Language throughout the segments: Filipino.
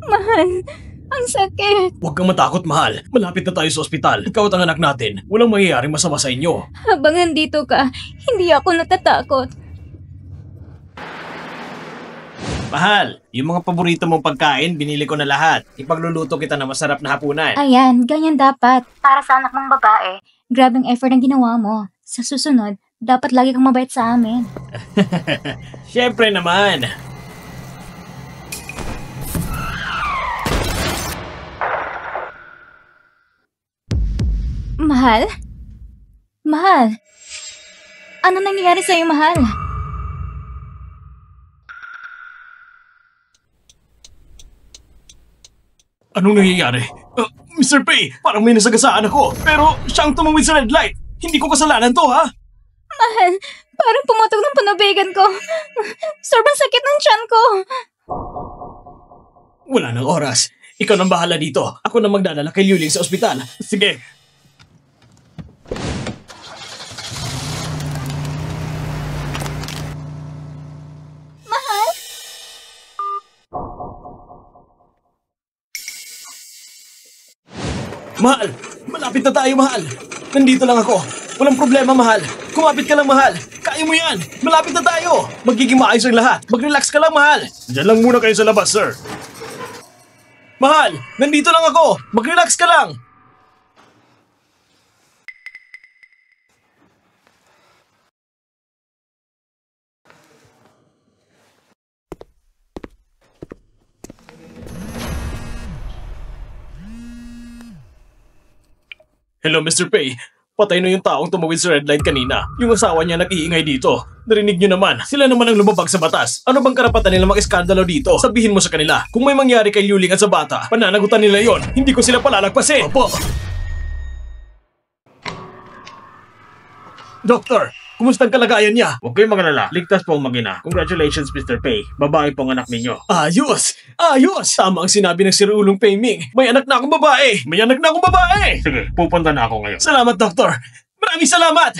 Mahal, ang sakit. Huwag kang matakot, mahal. Malapit na tayo sa ospital. Ikaw at ang anak natin. Walang mangyayaring masama sa inyo. Habang nandito ka, hindi ako natatakot. Mahal, yung mga paborito mong pagkain, binili ko na lahat. Ipagluluto kita na masarap na hapunan. Ayan, ganyan dapat. Para sa anak mong babae, grabing effort ang ginawa mo. Sa susunod, dapat lagi kang mabait sa amin. Siyempre naman. Mahal? Mahal? Ano nangyayari sa'yo, mahal? Anong nangyayari? Mr. Pei, parang may nasagasaan ako. Pero siya ang tumawid sa red light. Hindi ko kasalanan to, ha? Mahal, parang pumutok ng panubigan ko. Sobrang sakit ng tiyan ko. Wala nang oras. Ikaw nang bahala dito. Ako na magdadala kay Liuling sa ospital. Sige. Mahal? Mahal! Malapit na tayo, mahal! Nandito lang ako. Walang problema, mahal. Kumapit ka lang, mahal. Kaya mo yan. Malapit na tayo. Magiging maayos ang lahat. Mag-relax ka lang, mahal. Diyan lang muna kayo sa labas, sir. Mahal! Nandito lang ako. Mag-relax ka lang. Hello, Mr. Pei. Patay na yung taong tumawid sa red light kanina. Yung asawa niya nag-iingay dito. Narinig niyo naman, sila naman ang lumabag sa batas. Ano bang karapatan nila mag-eskandalo dito? Sabihin mo sa kanila, kung may mangyari kay Liuling at sa bata, pananagutan nila yon. Hindi ko sila palalagpasin. Opo. Doktor, kumusta ang kalagayan niya? Huwag kayong magalala. Ligtas po ang mag-ina. Congratulations, Mr. Pei. Babae po ang anak ninyo. Ayos! Ayos! Tama ang sinabi ng Sir Ulong Pei Ming. May anak na akong babae! May anak na akong babae! Sige, pupunta na ako ngayon. Salamat, Doktor! Maraming salamat!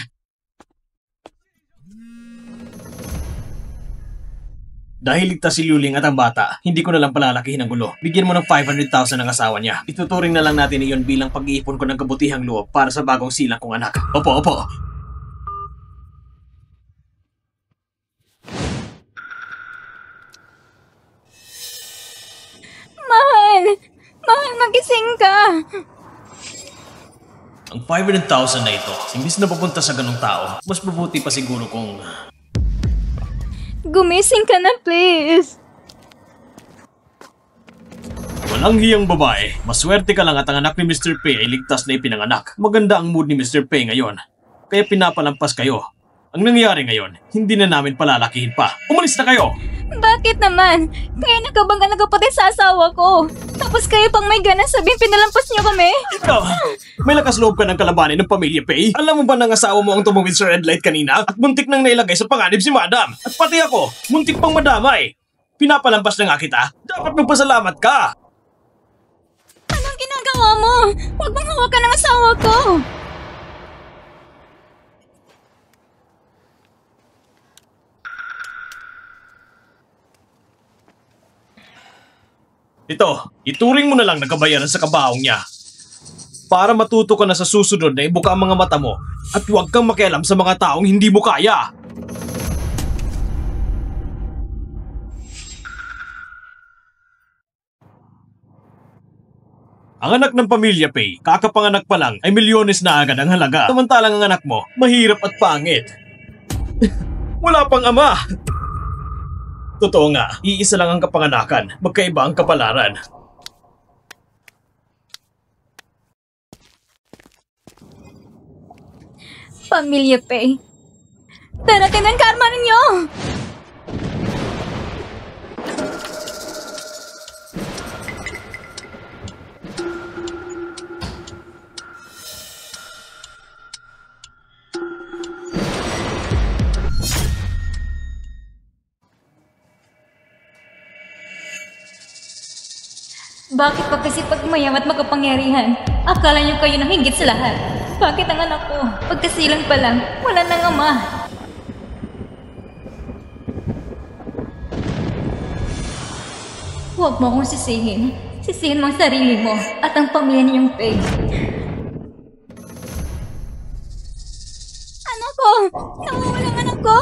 Dahil ligtas si Liuling at ang bata, hindi ko na lang palalakihin ang gulo. Bigyan mo ng 500,000 ang asawa niya. Ituturing na lang natin iyon bilang pag-iipon ko ng kabutihang loob para sa bagong silang kong anak. Opo, opo. Mahal! Mahal, magising ka! Ang 500,000 na ito, imbis na papunta sa ganong tao, mas mabuti pa siguro kung... Gumising ka na, please! Walang hiyang babae. Maswerte ka lang at ang anak ni Mr. Pei ay ligtas na ipinanganak. Maganda ang mood ni Mr. Pei ngayon. Kaya pinapalampas kayo. Ang nangyayari ngayon, hindi na namin palalakihin pa. Umalis na kayo! Bakit naman? Kaya nakabangga nagkapatid sa asawa ko. Tapos kayo pang may ganas sabihin pinalampas niyo kami? Ikaw, may lakas loob ka ng kalabanin ng pamilya Pei? Alam mo ba ng asawa mo ang tumawid sa red light kanina? At muntik nang nailagay sa panganib si Madam. At pati ako, muntik pang madamay. Pinapalampas na nga kita. Dapat magpasalamat ka. Anong ginagawa mo? Huwag mong hawakan ng asawa ko! Ito, ituring mo na lang na kabayaran sa kabaong niya. Para matuto ka na sa susunod na ibuka ang mga mata mo at huwag kang makialam sa mga taong hindi mo kaya. Ang anak ng pamilya Pei, kakapanganak pa lang ay milyones na agad ang halaga. Samantalang ang anak mo, mahirap at pangit. Wala pang ama. Totoo nga, iisa lang ang kapanganakan, magkaiba ang kapalaran. Pamilya Pei, darating ang karma ninyo! Bakit pa kasi pag mayam at makapangyarihan, akala niyo kayo nang higit sa lahat? Bakit ang anak ko, pagkasilang pa lang, wala nang ama? Huwag mo akong sisihin. Sisihin mo ang sarili mo at ang pamilya niyong Faye. Anak ko! Nawawala ang anak ko!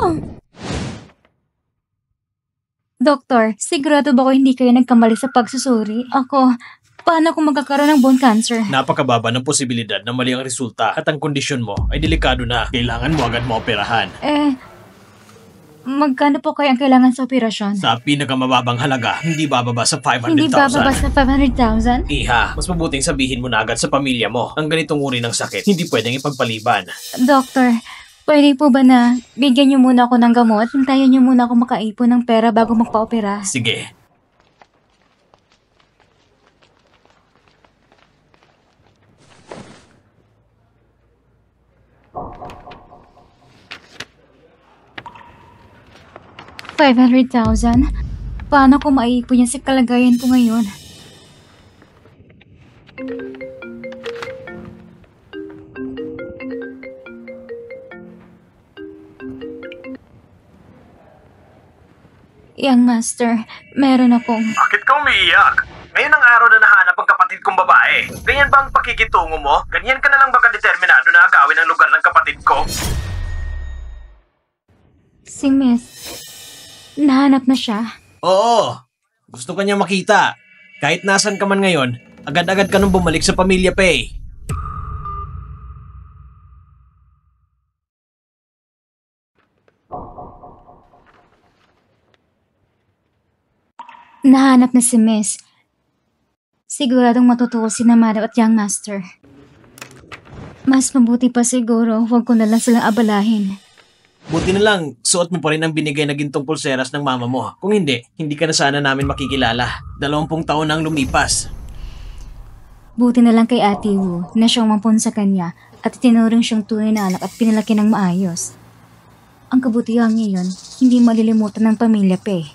Doktor, sigurado ba ko hindi kayo nagkamali sa pagsusuri? Ako, paano kung magkakaroon ng bone cancer? Napakababa ng posibilidad na mali ang resulta at ang kondisyon mo ay delikado na. Kailangan mo agad maoperahan. Magkano po kaya ang kailangan sa operasyon? Sa pinakamababang halaga, hindi bababa sa 500,000. Hindi bababa sa 500,000? Iha, mas mabuting sabihin mo na agad sa pamilya mo. Ang ganitong uri ng sakit, hindi pwedeng ipagpaliban. Doktor, pwede po ba na bigyan niyo muna ako ng gamot? Hintayin niyo muna ako makaipon ng pera bago magpa-opera. Sige. $500,000? Paano ko maiipon yan sa kalagayan ko ngayon? Young Master, meron akong... Bakit ka umiiyak? Ngayon ang araw na nahanap ang kapatid kong babae. Ganyan ba ang pakikitungo mo? Ganyan ka na lang baka determinado na agawin ang lugar ng kapatid ko? Si Miss, nahanap na siya. Oo. Gusto ka niya makita. Kahit nasan ka man ngayon, agad-agad ka nung bumalik sa pamilya Pei. Nahanap na si Miss. Siguradong matutuwa si Namada at Young Master. Mas mabuti pa siguro, huwag ko na lang silang abalahin. Buti na lang, suot mo pa rin ang binigay na gintong pulseras ng mama mo. Kung hindi, hindi ka na sana namin makikilala. 20 taon na ang lumipas. Buti na lang kay Ate Wu na siyang mampun sa kanya at itinuring siyang tunay na anak at pinalaki ng maayos. Ang kabutihan niya yun, hindi malilimutan ng pamilya Pei.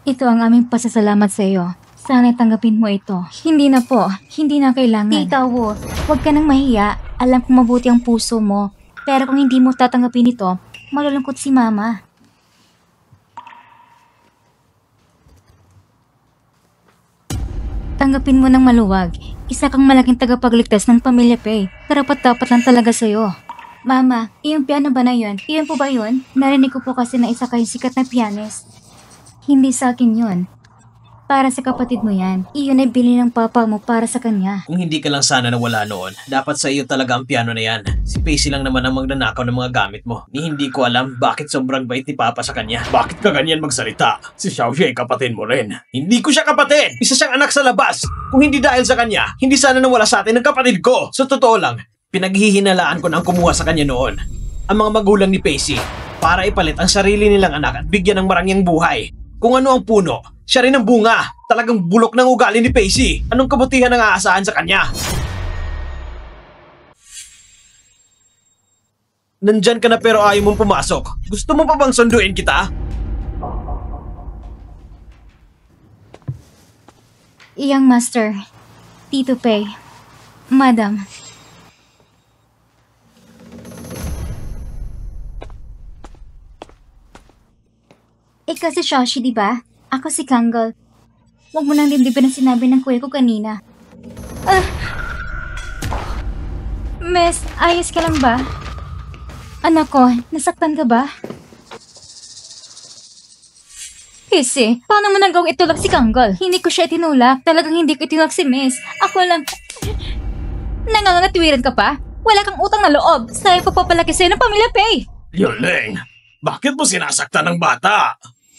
Ito ang aming pasasalamat sa iyo. Sana tanggapin mo ito. Hindi na po. Hindi na kailangan. Tita Wu, huwag ka nang mahiya. Alam kong mabuti ang puso mo. Pero kung hindi mo tatanggapin ito, malulungkot si Mama. Tanggapin mo ng maluwag. Isa kang malaking tagapagligtas ng pamilya Pei. Karapat-dapat lang talaga sa'yo. Mama, iyong piano ba na yun? Iyon po ba yun? Narinig ko po kasi na isa kayong sikat na pianist. Hindi sa akin yun. Para sa kapatid mo yan. Iyon ay bili ng papa mo para sa kanya. Kung hindi ka lang sana nawala noon, dapat sa iyo talaga ang piano na yan. Si Pacey lang naman ang magnanakaw ng mga gamit mo. Ni hindi ko alam bakit sobrang bait ni Papa sa kanya. Bakit ka ganyan magsalita? Si Xiaoxi ay kapatid mo rin. Hindi ko siya kapatid! Isa siyang anak sa labas! Kung hindi dahil sa kanya, hindi sana nawala sa atin ang kapatid ko! Sa totoo lang, pinaghihinalaan ko na ang kumuha sa kanya noon. Ang mga magulang ni Pacey, para ipalit ang sarili nilang anak at bigyan ng marangyang buhay. Kung ano ang puno, siya rin ang bunga. Talagang bulok ng ugali ni Pacey. Anong kabutihan ang aasahan sa kanya? Nandyan ka na pero ayaw mong pumasok. Gusto mo pa bang sunduin kita? Young Master, Tito Pei, Madam. Ikaw si Xiaoxi, di ba? Ako si Kangol. Huwag mo nang dibdibin ang sinabi ng kuya ko kanina. Miss, ayos ka lang ba? Anak ko, nasaktan ka ba? Kasi, paano mo nang gawang itulak si Kangol? Hindi ko siya itinulak. Talagang hindi ko itinulak si Miss. Ako lang... Nangangatwiran ka pa? Wala kang utang na loob. Sa'yo pagpapalaki sa'yo ng pamilya Pei. Yoleng, bakit mo sinasaktan ng bata?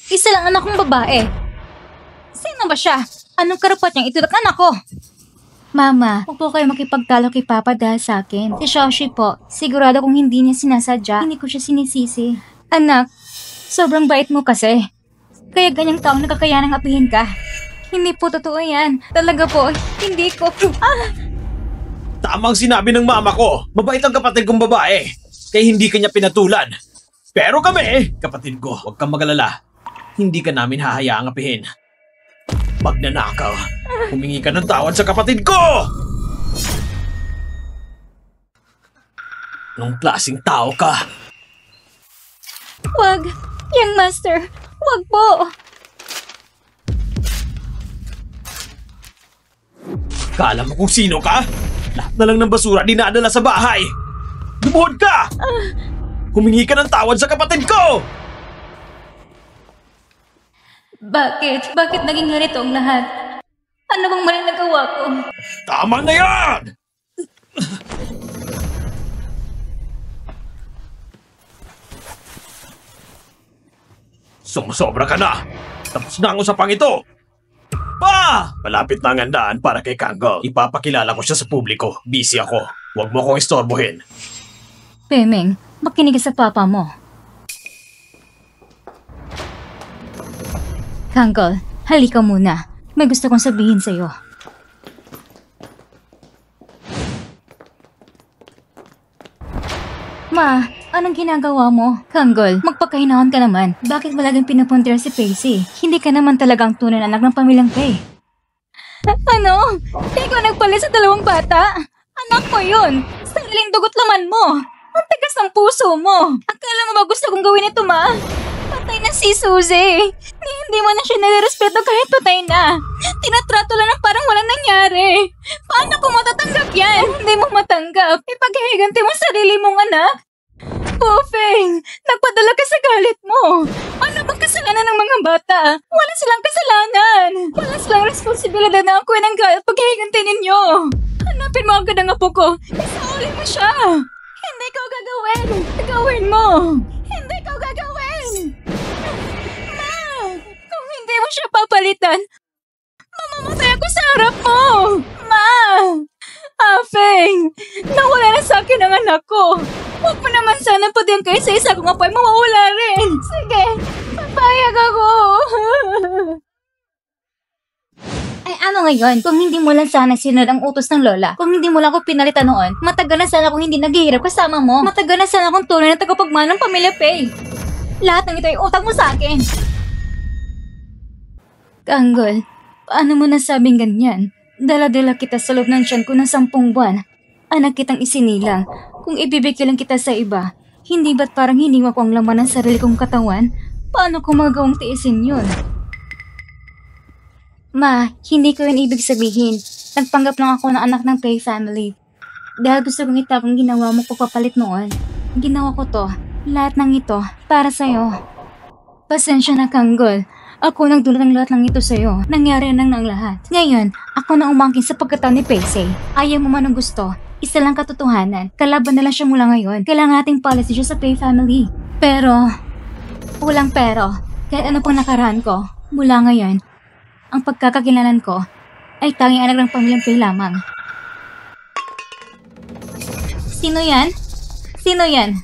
Isa lang anak kong babae. Sino ba siya? Anong karapat niyang itulak anak ko? Mama, huwag po kayo makipagtalo kay Papa dahil sa akin. Si Xiaoxi po, sigurado kung hindi niya sinasadya, hindi ko siya sinisisi. Anak, sobrang bait mo kasi. Kaya ganyang taong nakakayanang apihin ka. Hindi po totoo yan. Talaga po, hindi ko... Tamang sinabi ng mama ko, mabait ang kapatid kong babae. Kaya hindi kanya pinatulan. Pero kami, kapatid ko, huwag kang magalala. Hindi ka namin hahayaang apihin. Magnanakaw, humingi ka ng tawad sa kapatid ko! Anong klaseng tao ka? Wag, Young Master, wag po. Kala mo kung sino ka? Lahat na lang ng basura dinadala sa bahay. Lumuhod ka! Humingi ka ng tawad sa kapatid ko! Bakit? Bakit naging ganito ang lahat? Ano bang mali nagawa ko? Tama na yan! Sumusobra ka na! Tapos na ang usapang ito! Pa! Malapit na ang handaan para kay Kangol. Ipapakilala ko siya sa publiko. Busy ako. Huwag mo akong istorbohin. Pemeng, makinig ka sa papa mo. Kangol, halika muna. May gusto kong sabihin sa'yo. Ma, anong ginagawa mo? Kangol, magpakahinahon ka naman. Bakit mo laging pinupuntir si Pacey? Hindi ka naman talagang tunay na anak ng pamilyang Pay. Ano? Ikaw nagpalit sa dalawang bata? Anak ko yun! Sariling dugot laman mo! Ang tigas ng puso mo! Akala mo ba gusto kong gawin ito, ma? Patay na si Suzy! Hindi mo na siya nare-respeto kahit patay na! Tinatrato lang na parang walang nangyari! Paano ko matatanggap yan? Hindi mo matanggap! Ipaghihiganti mo sarili mong anak! Pofeng! Nagpadala ka sa galit mo! Ano bang kasalanan ng mga bata? Wala silang kasalanan! Wala silang responsibilidad na ako ng galit paghihiganti ninyo! Hanapin mo agad ang apo ko! Isauli mo siya! Hindi ko gagawin! Gawin mo! Hindi ko gagawin! Ma! Kung hindi mo siya papalitan, mamamatay ako sa harap mo! Ma! Afeng! Nawala na sa akin ang anak ko! Huwag mo naman sana pati ang kaisa-isa kong apoy mawawala rin! Sige! Papayag ako! Ay ano ngayon? Kung hindi mo lang sana sinunod ang utos ng lola, kung hindi mo lang ako pinalitan noon, matagal na sana akong hindi naghihirap kasama mo. Matagal na sana akong tunay na tagapagmana ng pamilya Pay. Lahat ng ito ay utang mo sa akin. Kanggol, paano mo nasabing ganyan? Dala-dala kita sa loob ng tiyan ko ng 10 buwan. Anak kitang isinilang. Kung ibibigay lang kita sa iba, hindi ba't parang hiniwa ko ang laman ng sarili kong katawan? Paano ko magawang tiisin yun? Ma, hindi ko yun ibig sabihin. Nagpanggap lang ako ng anak ng Pay family. Dahil gusto kong itapang ginawa mo pagpapalit noon. Ginawa ko to. Lahat ng ito, para sa'yo. Pasensya na, Kanggol. Ako nang dulot ng lahat ng ito sa'yo. Nangyari nang lahat. Ngayon, ako na umangkin sa pagkatao ni Pacey. Ayaw mo man ang gusto. Isa lang katotohanan. Kalaban na lang siya mula ngayon. Kailangan nating policy siya sa Pay family. Pero, walang pero. Kahit ano pang nakaraan ko, mula ngayon, ang pagkakakilalan ko ay tanging anak ng pamilyang Pay lamang. Sino yan? Sino yan?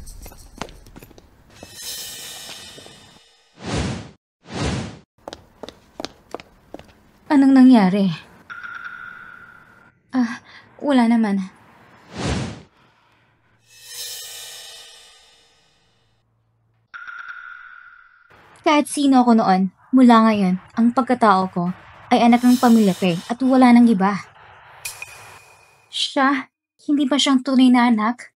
Anong nangyari? Wala naman. Kahit sino ako noon, mula ngayon, ang pagkatao ko ay anak ng pamilya Pay at wala nang iba. Siya, hindi ba siyang tunay na anak?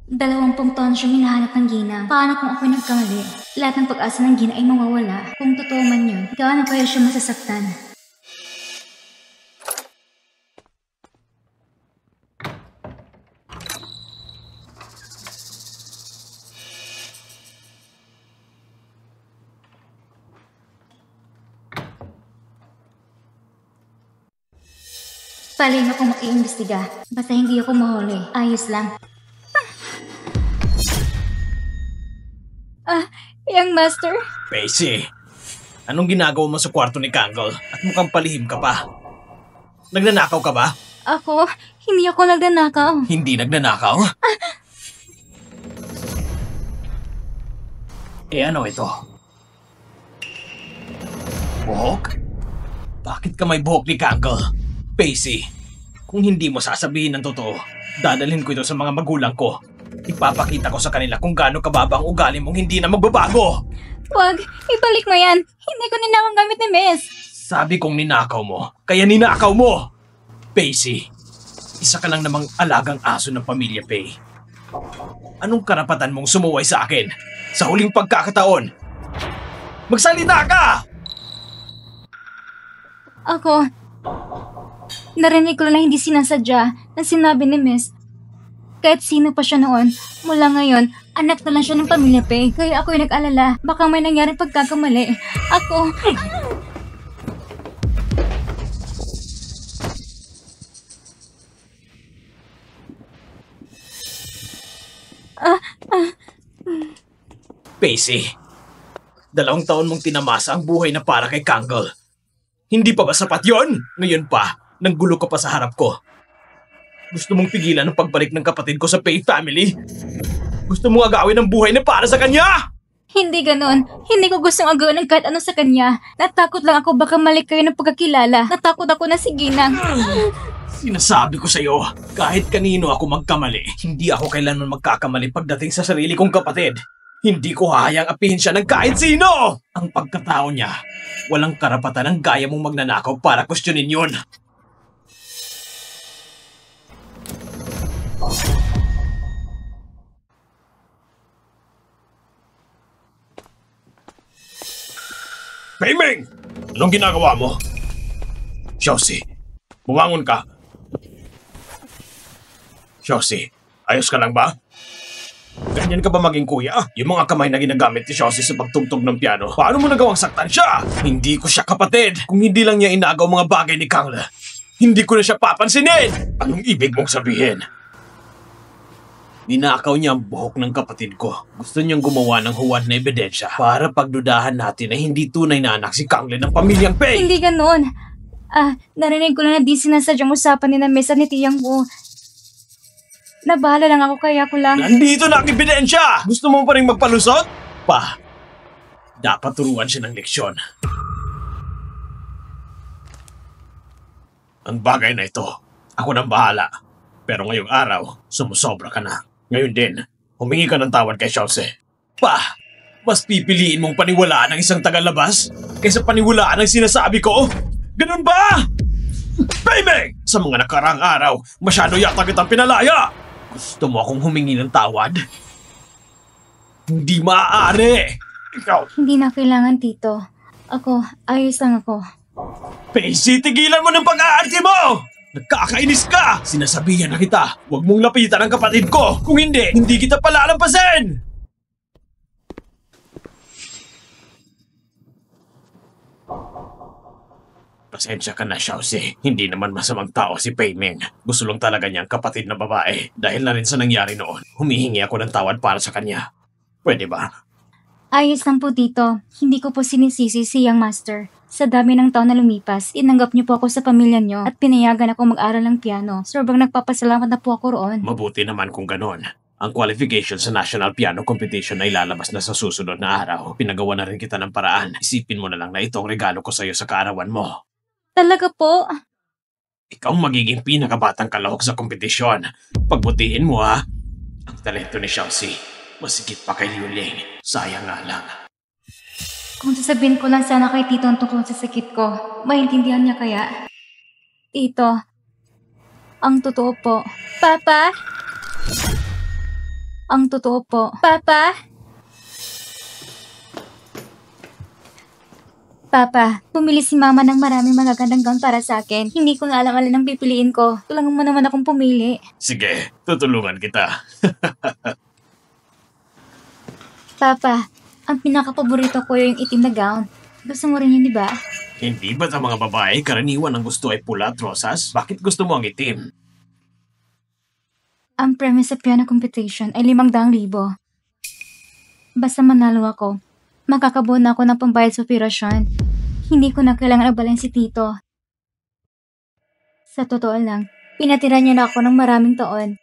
Dalawampung taon siyang hinahanap ng ginang. Paano kung ako'y nagkamali? Lahat ng pag-asa ng gina ay mawawala. Kung totoo man yun, gaano kaya siya masasaktan? Palay mo kung mag-iimbestiga. Basta hindi ako mahuli. Ayos lang. Young Master? Pacey, anong ginagawa mo sa kwarto ni Kangol at mukhang palihim ka pa? Nagnanakaw ka ba? Ako? Hindi ako nagnanakaw. Hindi nagnanakaw? Ano ito? Buhok? Bakit ka may buhok ni Kangol? Pacey, kung hindi mo sasabihin ng totoo, dadalhin ko ito sa mga magulang ko. Ipapakita ko sa kanila kung gaano kababa ang ugali mong hindi na magbabago. Wag, ibalik mo yan. Hindi ko ninakang gamit ni Miss. Sabi kong ninakaw mo, kaya ninakaw mo. Pacey, isa ka lang namang alagang aso ng pamilya Pay. Anong karapatan mong sumuway sa akin? Sa huling pagkakataon? Magsalita ka! Ako, narinig ko lang na hindi sinasadya na sinabi ni Miss. Kahit sino pa siya noon, mula ngayon, anak na lang siya ng pamilya Pei. Kaya ako'y nag-alala, baka may nangyaring pagkakamali. Ako... Pacey, 2 taon mong tinamasa ang buhay na para kay Kangol. Hindi pa ba sapat yon? Ngayon pa, nanggulo ka pa sa harap ko. Gusto mong pigilan ang pagbalik ng kapatid ko sa Pei family? Gusto mong agawin ang buhay na para sa kanya? Hindi ganon. Hindi ko gustong agawin ng kahit ano sa kanya. Natakot lang ako baka mali kayo ng pagkakilala. Natakot ako na si Ginang. Sinasabi ko sa'yo, kahit kanino ako magkamali, hindi ako kailanman magkakamali pagdating sa sarili kong kapatid. Hindi ko hahayang apihin siya ng kahit sino! Ang pagkatao niya, walang karapatan ang gaya mong magnanakaw para kwestiyonin yun. Peiming! Anong ginagawa mo? Xiaoxi, bumangon ka. Xiaoxi, ayos ka lang ba? Ganyan ka ba maging kuya? Yung mga kamay na ginagamit ni Xiaoxi sa pagtugtog ng piano, paano mo nagawang saktan siya? Hindi ko siya kapatid. Kung hindi lang niya inagaw mga bagay ni Kangla, hindi ko na siya papansinin. Anong ibig mong sabihin? Ninakaw niya ang buhok ng kapatid ko. Gusto niyang gumawa ng huwad na ebidensya para pagdudahan natin na hindi tunay na anak si Kangla ng pamilyang Pei. Hindi ganon. Narinig ko lang na di sinasadyang usapan ni na Miss at ni Tiyang Wu. Nabahala lang ako kaya ko lang... Nandito na ang ebidensya! Gusto mo pa rin magpalusot? Pa, dapat turuan siya ng leksyon. Ang bagay na ito, ako nang bahala. Pero ngayong araw, sumusobra ka na. Ngayon din, humingi ka ng tawad kay Xiaoxi. Pa, mas pipiliin mong paniwalaan ang isang tagalabas kaysa paniwalaan ang sinasabi ko? Ganun ba? Peiming! Sa mga nakaraang araw, masyado yata kitang pinalaya! Gusto mo akong humingi ng tawad? Hindi maaari! Ikaw! Hindi na kailangan, Tito. Ako, ayos lang ako. Pacey, tigilan mo ng pag-aarte mo! Nagkakainis ka! Sinasabihan na kita, huwag mong lapitan ang kapatid ko! Kung hindi, hindi kita palalampasin! Pasensya ka na, Xiaoxi. Hindi naman masamang tao si Pei Ming. Gusto lang talaga niyang kapatid na babae. Dahil na rin sa nangyari noon, humihingi ako ng tawad para sa kanya. Pwede ba? Ayos lang po, Tito. Hindi ko po sinisisi si Young Master. Sa dami ng taon na lumipas, inanggap niyo po ako sa pamilya niyo at pinayagan ako mag-aral ng piano. Sobrang nagpapasalamat na po ako roon. Mabuti naman kung ganon. Ang qualification sa National Piano Competition ay lalabas na sa susunod na araw. Pinagawa na rin kita ng paraan. Isipin mo na lang na itong regalo ko sa'yo sa kaarawan mo. Talaga po? Ikaw magiging pinakabatang kalahok sa kompetisyon. Pagbutiin mo ha. Ang talento ni Xiaoxi, masigit pa kay Liu Ling. Sayang nga lang. Kung sasabihin ko lang sana kay Tito ang tungkol sa sakit ko, maintindihan niya kaya? Tito, ang totoo po. Papa? Ang totoo po. Papa? Papa, pumili si Mama ng maraming magagandang gown para sa akin. Hindi ko nga alam alin ang pipiliin ko. Tulungan mo naman akong pumili. Sige, tutulungan kita. Papa, ang pinaka-paborito ko yung itim na gown. Gusto mo rin yun, di ba? Hindi ba sa mga babae karaniwan ang gusto ay pula at rosas? Bakit gusto mo ang itim? Ang premise sa piano competition ay 500,000. Basta manalo ako, makakabuo na ako ng pambayad sa operasyon. Hindi ko na kailangan abalin si Tito. Sa totoo lang, pinatira niya na ako ng maraming taon.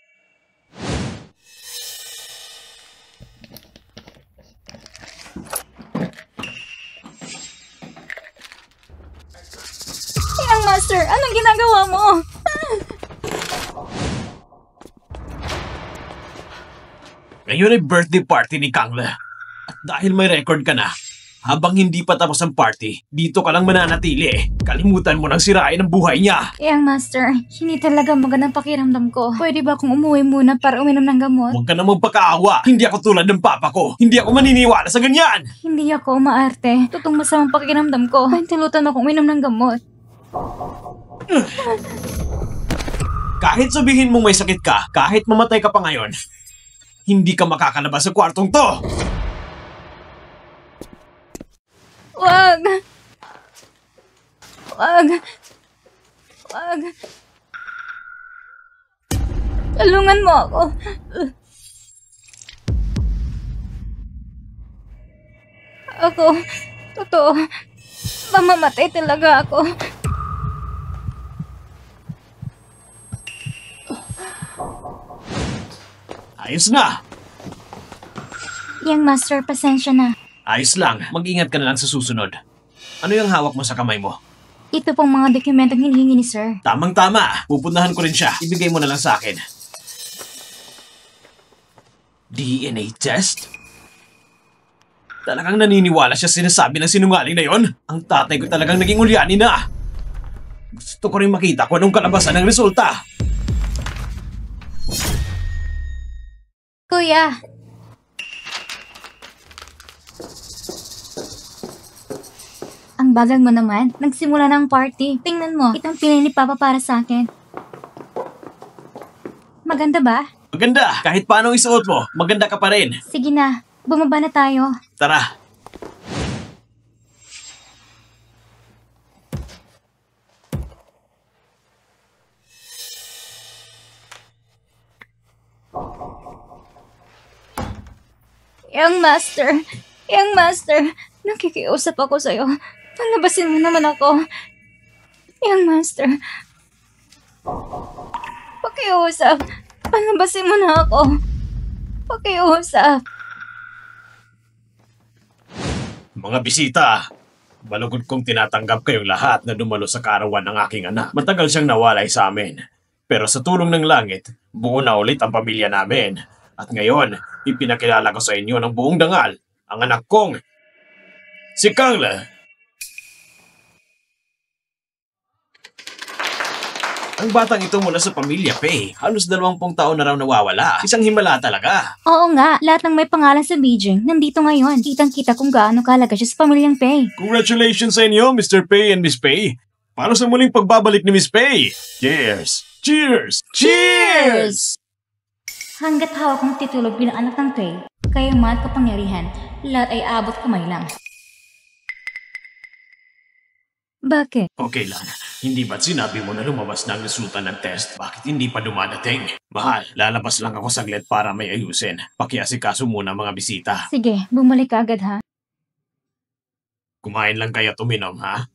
Young Master, anong ginagawa mo? Ngayon ay birthday party ni Kangla. At dahil may record ka na, Habang hindi pa tapos ang party, dito ka lang mananatili. Kalimutan mo nang sirain ang buhay niya. Yang master, hindi talaga magandang pakiramdam ko. Pwede ba akong umuwi muna para uminom ng gamot? Huwag ka na magpakaawa. Hindi ako tulad ng papa ko. Hindi ako maniniwala sa ganyan. Hindi ako umaarte. Totoong masamang pakiramdam ko. Pantilutan akong uminom ng gamot. Kahit sabihin mong may sakit ka, kahit mamatay ka pa ngayon, hindi ka makakalabas sa kwartong to. Wag! Wag! Wag! Tulungan mo ako. Ako, totoo, mamamatay talaga ako. Ayos na. Yang master, pasensya na. Ayos lang. Mag-ingat ka na lang sa susunod. Ano yung hawak mo sa kamay mo? Ito pong mga dokumentong hinihingi ni sir. Tamang-tama. Pupuntahan ko rin siya. Ibigay mo na lang sa akin. DNA test? Talagang naniniwala siya sinasabi ng sinungaling na yon? Ang tatay ko talagang naging ulyanin na. Gusto ko rin makita kung anong kalabasan ng resulta. Kuya, ang bagal mo naman. Nagsimula na ang party. Tingnan mo, itong pinili ni Papa para sa akin. Maganda ba? Maganda. Kahit paano isuot mo, maganda ka pa rin. Sige na, bumaba na tayo. Tara. Young master, nakikiusap ako sa'yo. Palabasin mo naman ako. Young master, pakiusap. Palabasin mo na ako. Pakiusap. Mga bisita, malugod kong tinatanggap kayong lahat na dumalo sa kaarawan ng aking anak. Matagal siyang nawalay sa amin. Pero sa tulong ng langit, buo na ulit ang pamilya namin. At ngayon, ipinakilala ko sa inyo ng buong dangal ang anak kong, si Kangla. Ang batang ito mula sa pamilya Pei. Halos 20 taon na raw nawawala. Isang himala talaga. Oo nga, lahat ng may pangalan sa Beijing nandito ngayon. Kitang-kita kung gaano kahalaga siya sa pamilyang Pei. Congratulations sa inyo, Mr. Pei and Miss Pei. Para sa muling pagbabalik ni Miss Pei. Cheers! Cheers! Cheers! Hanggat hawak mong titulo bilang anak ng Pei, kayaman at kapangyarihan, lahat ay abot kamay lang. Bakit? Okay lang. Hindi ba't sinabi mo na lumabas na ang resulta ng test? Bakit hindi pa dumadating? Mahal, lalabas lang ako saglit para may ayusin. Pakiasikaso muna mga bisita. Sige, bumalik ka agad ha. Kumain lang kayo at uminom, ha?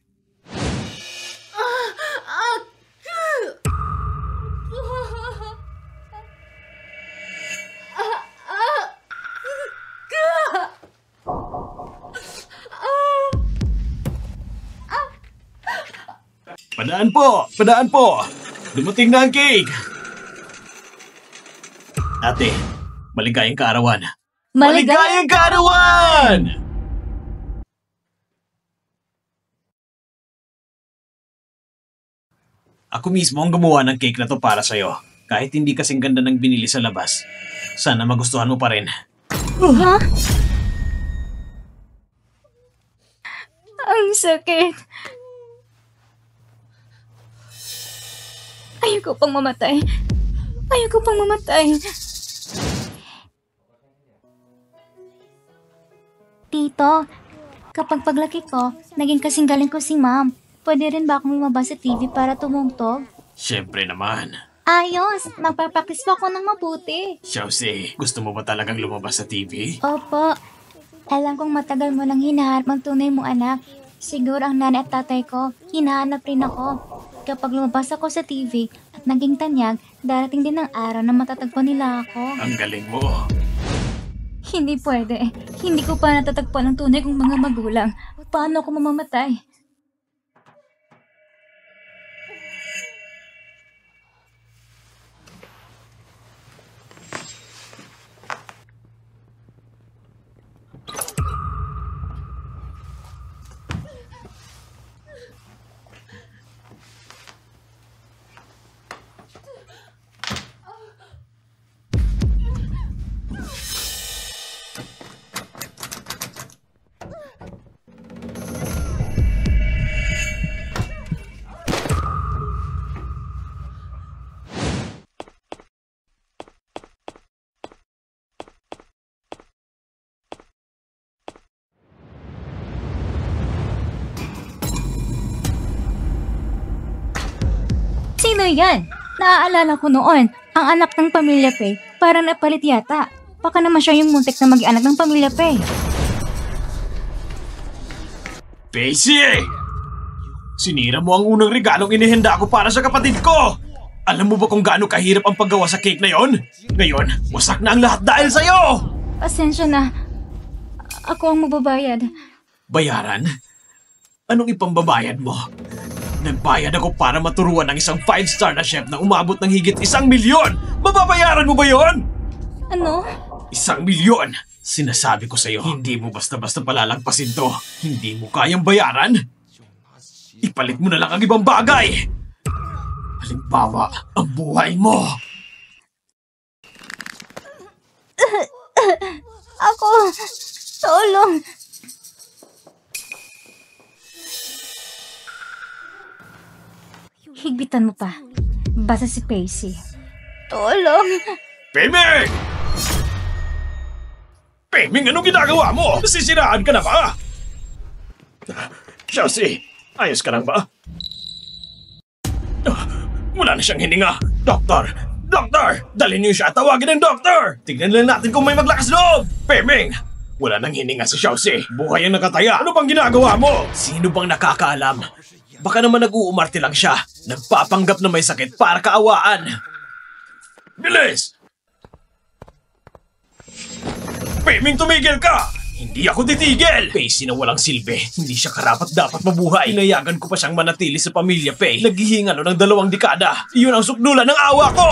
Padaan po! Padaan po! Dumating na ang cake! Ate, maligayang kaarawan. Maligayang kaarawan! Ako mismo ang gumawa ng cake na to para sa'yo. Kahit hindi kasing ganda ng binili sa labas. Sana magustuhan mo pa rin. Ha? Ang sakit. Ayoko pang mamatay. Ayoko pang mamatay. Tito, kapag paglaki ko, naging kasing galing ko si Ma'am. Pwede rin ba akong lumabas sa TV para tumungtog? Siyempre naman. Ayos! Magpapraktis pa ako ng mabuti. Xiaozi, gusto mo ba talagang lumabas sa TV? Opo. Alam kong matagal mo nang hinahanap ang tunay mong anak. Siguro ang nanay at tatay ko, hinahanap rin ako. Kapag lumabas ako sa TV at naging tanyag, darating din ang araw na matatagpuan nila ako. Ang galing mo. Hindi pwede. Hindi ko pa natatagpuan ang tunay kong mga magulang. Paano ako mamamatay? Ano yan? Naaalala ko noon, ang anak ng Pamilya Pei, parang napalit yata. Baka naman siya yung muntik na maging anak ng Pamilya Pei. Pacey! Sinira mo ang unang regalong inihanda ko para sa kapatid ko! Alam mo ba kung gaano kahirap ang paggawa sa cake na yon? Ngayon, wasak na ang lahat dahil sa'yo! Pasensya na. Ako ang magbabayad. Bayaran? Anong ipambabayad mo? Nagbayad ako para maturuan ng isang 5-star na chef na umabot ng higit 1,000,000! Mababayaran mo ba yon? Ano? 1,000,000! Sinasabi ko sa'yo, hindi mo basta-basta palalagpasin to. Hindi mo kayang bayaran? Ipalit mo na lang ang ibang bagay! Halimbawa, ang buhay mo! Ako! Tulong! Higpitan mo pa. Basta si Pacey. Tulong! Peming! Peming, anong ginagawa mo? Nasisiraan ka na ba? Chelsea, ayos ka lang ba? Wala na siyang hininga. Doktor! Doktor! Dalhin niyo siya at tawagin ng doktor! Tignan lang natin kung may maglakas loob! Peming! Wala nang hininga si Chelsea. Buhay ang nakataya. Ano bang ginagawa mo? Sino bang nakakaalam? Baka naman nag-uumarte lang siya. Nagpapanggap na may sakit para kaawaan. Bilis! Peming, tumigil ka! Hindi ako titigil! Pacey na walang silbi. Hindi siya karapat-dapat mabuhay. Inayagan ko pa siyang manatili sa Pamilya Pei. Naghihingalo ng 2 dekada. Iyon ang sukdulan ng awa ko!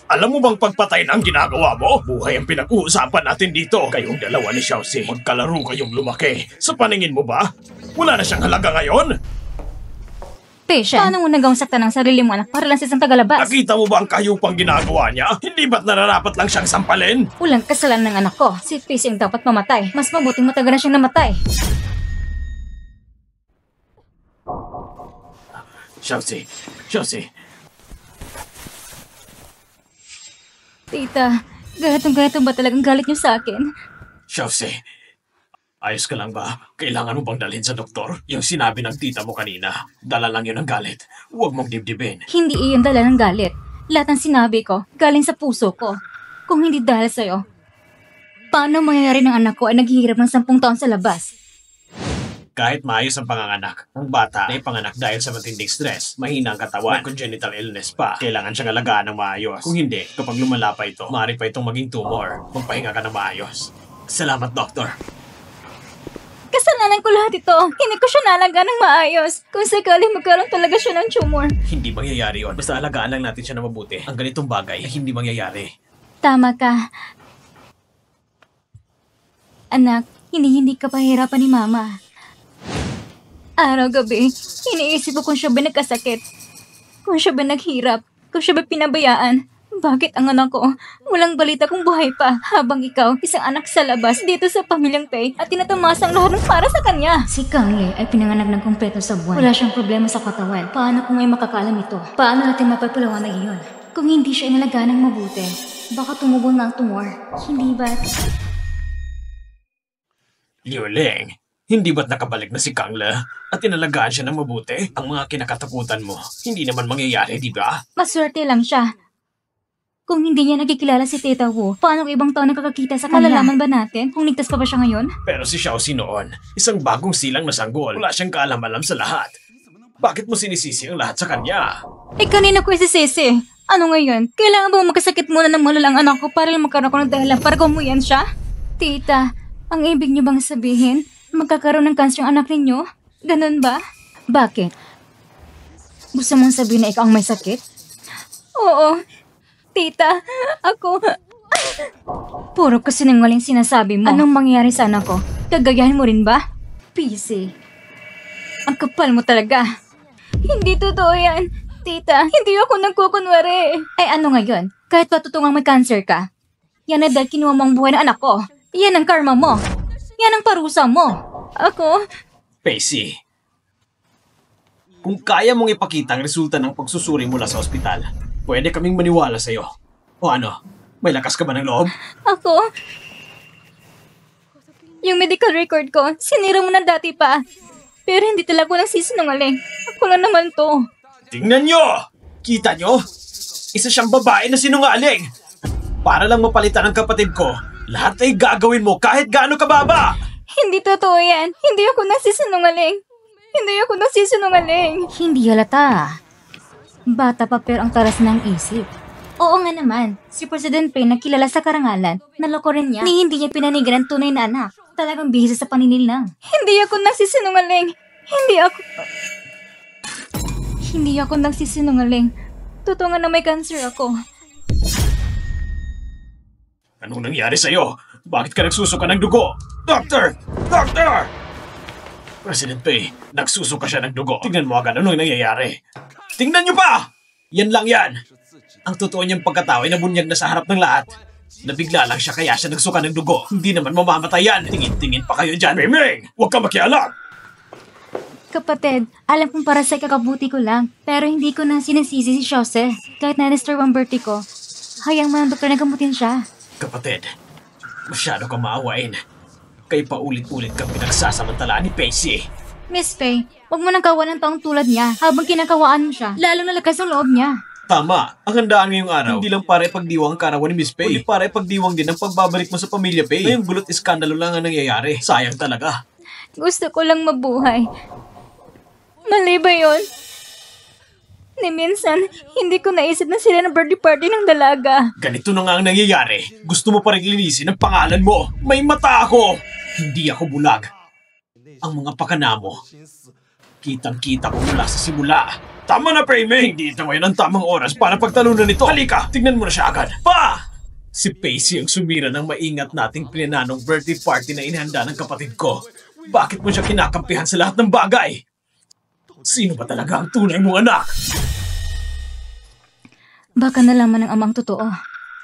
Alam mo bang pagpatay na ang ginagawa mo? Buhay ang pinag-uusapan natin dito. Kayong dalawa ni Chelsea, magkalaro kayong lumaki. Sa paningin mo ba? Wala na siyang halaga ngayon? Patient, paano mo nagawang saktan ng sarili mo anak para lang sa isang tagalabas? Nakita mo ba ang kayupang ginagawa niya? Hindi ba't nararapat lang siyang sampalin? Walang kasalanan ng anak ko. Si Pacey ang dapat mamatay. Mas mabuting matagal na siyang namatay. Chelsea. Tita, ganitong ba talagang galit niyo sa akin? Chelsea, ayos ka lang ba? Kailangan mo bang dalhin sa doktor? Yung sinabi ng tita mo kanina, dala lang yun ng galit. Huwag mong dibdibin. Hindi iyon dala ng galit. Lahat ng sinabi ko, galing sa puso ko. Kung hindi dahil sa'yo, paano mangyayari ng anak ko ay naghihirap ng 10 taon sa labas? Kahit maayos ang panganganak, ang bata ay panganak dahil sa matinding stress, mahina ang katawan, may congenital illness pa. Kailangan siyang alagaan ng maayos. Kung hindi, kapag lumala pa ito, maaari pa itong maging tumor. Magpahinga ka ng maayos. Salamat, Doktor. Kasalanan ko lahat ito. Hindi ko siya nalagaan ng maayos. Kung sakaling magkaroon talaga siya ng tumor. Hindi mangyayari yun. Basta alagaan lang natin siya na mabuti. Ang ganitong bagay ay hindi mangyayari. Tama ka. Anak, hindi ka pahirapan ni Mama. Araw-gabi, iniisip ko kung siya ba nagkasakit. Kung siya ba naghirap. Kung siya ba pinabayaan. Bakit ang anak ko walang balita kung buhay pa habang ikaw, isang anak sa labas dito sa Pamilyang Pei at tinatamasang lahat ng para sa kanya? Si Kang Le ay pinanganak ng kumpleto sa buwan. Wala siyang problema sa katawan. Paano kung may makakaalam ito? Paano natin mapapalawanag iyon? Kung hindi siya inalagaan ng mabuti, baka tumubo na ang tumor. Hindi ba? Liu Ling, hindi ba't nakabalik na si Kang Le at inalagaan siya ng mabuti? Ang mga kinakatakutan mo, hindi naman mangyayari, di ba? Maswerte lang siya. Kung hindi niya nakikilala si Tita Wu, paano kung ibang tao nakakakita sa kanya? Malalaman ba natin kung ligtas pa ba siya ngayon? Pero si Xiaoxi noon, isang bagong silang na sanggol. Wala siyang kaalam-alam sa lahat. Bakit mo sinisisi ang lahat sa kanya? Eh kanina ko isisisi. Ano ngayon? Kailangan ba magkasakit muna ng malalang anak ko para lang magkaroon ko ng dahilan para gumuyan siya? Tita, ang ibig niyo bang sabihin, magkakaroon ng cancer ang anak ninyo? Ganun ba? Bakit? Gusto mong sabihin na ikaw ang may sakit? Oo. Tita, ako... Puro kasinungaling sinasabi mo. Anong mangyayari sa anak ko? Gagayahin mo rin ba? PC. Ang kapal mo talaga. Hindi totoo yan. Tita, hindi ako nagkukunwari. Ay ano ngayon? Kahit patutungang may cancer ka, yan na dahil kinuha mo ang buhay ng anak ko. Yan ang karma mo. Yan ang parusa mo. Ako... Pacey, kung kaya mong ipakita ang resulta ng pagsusuri mula sa ospital, pwede kaming maniwala sa'yo. O ano, may lakas ka ba ng loob? Ako? Yung medical record ko, sinira mo na dati pa. Pero hindi talaga ako nagsisinungaling. Ako lang naman to. Tingnan nyo! Kita nyo? Isa siyang babae na sinungaling. Para lang mapalitan ng kapatid ko, lahat ay gagawin mo kahit gaano kababa. Hindi totoo yan. Hindi ako nagsisinungaling. Hindi halata. Bata pa pero ang taras ng isip. Oo nga naman, si President Payne na kilala sa karangalan, naloko rin niya ni hindi niya pinanigan ang tunay na anak. Talagang bihisa sa paninilang. Hindi ako nagsisinungaling. Hindi ako nagsisinungaling. Totoo nga na may cancer ako. Anong nangyari sa'yo? Bakit ka nagsusuka ng dugo? Doctor! Doctor! President Pay, nagsusuka siya ng dugo. Tingnan mo agad anong nangyayari. Tingnan niyo pa! Yan lang yan. Ang totoo niyang pagkatao ay nabunyag na sa harap ng lahat. Nabigla lang siya kaya siya nagsuka ng dugo. Hindi naman mamamatay yan. Tingin-tingin pa kayo dyan. Miming! Huwag ka makialam! Kapatid, alam kong para sa kakabuti ko lang, pero hindi ko na sinisisi si Jose. Kahit na-disturb ang birthday ko, hayang mo ng doktor na gamutin siya. Kapatid, masyado kang maawain. Kaya paulit-ulit kang pinagsasamantalaan ni Pacey. Miss Faye, huwag mo nang kawan ng taong tulad niya habang kinakawaan mo siya, lalo na lakas ang loob niya. Tama, ang handaan ngayong araw, hindi lang para ipagdiwang ang karawan ni Miss Pay, kundi para ipagdiwang din ang pagbabalik mo sa pamilya Pay. Ngayong gulot iskandalo lang ang nangyayari. Sayang talaga. Gusto ko lang mabuhay. Mali ba yun? Ni minsan, hindi ko naisip na sila ng birthday party ng dalaga. Ganito na nga ang nangyayari. Gusto mo pa rin linisin ang pangalan mo. May mata ako! Hindi ako bulag. Ang mga pakana mo, kitang-kita ko mula sa simula. Tama na, Paymay! Hindi ito ngayon ang tamang oras para pagtalunan nito. Halika, tignan mo na siya agad. Pa! Si Pacey ang sumira ng maingat nating pinananong birthday party na inihanda ng kapatid ko. Bakit mo siya kinakampihan sa lahat ng bagay? Sino ba talaga ang tunay mong anak? Baka nalaman ng amang totoo.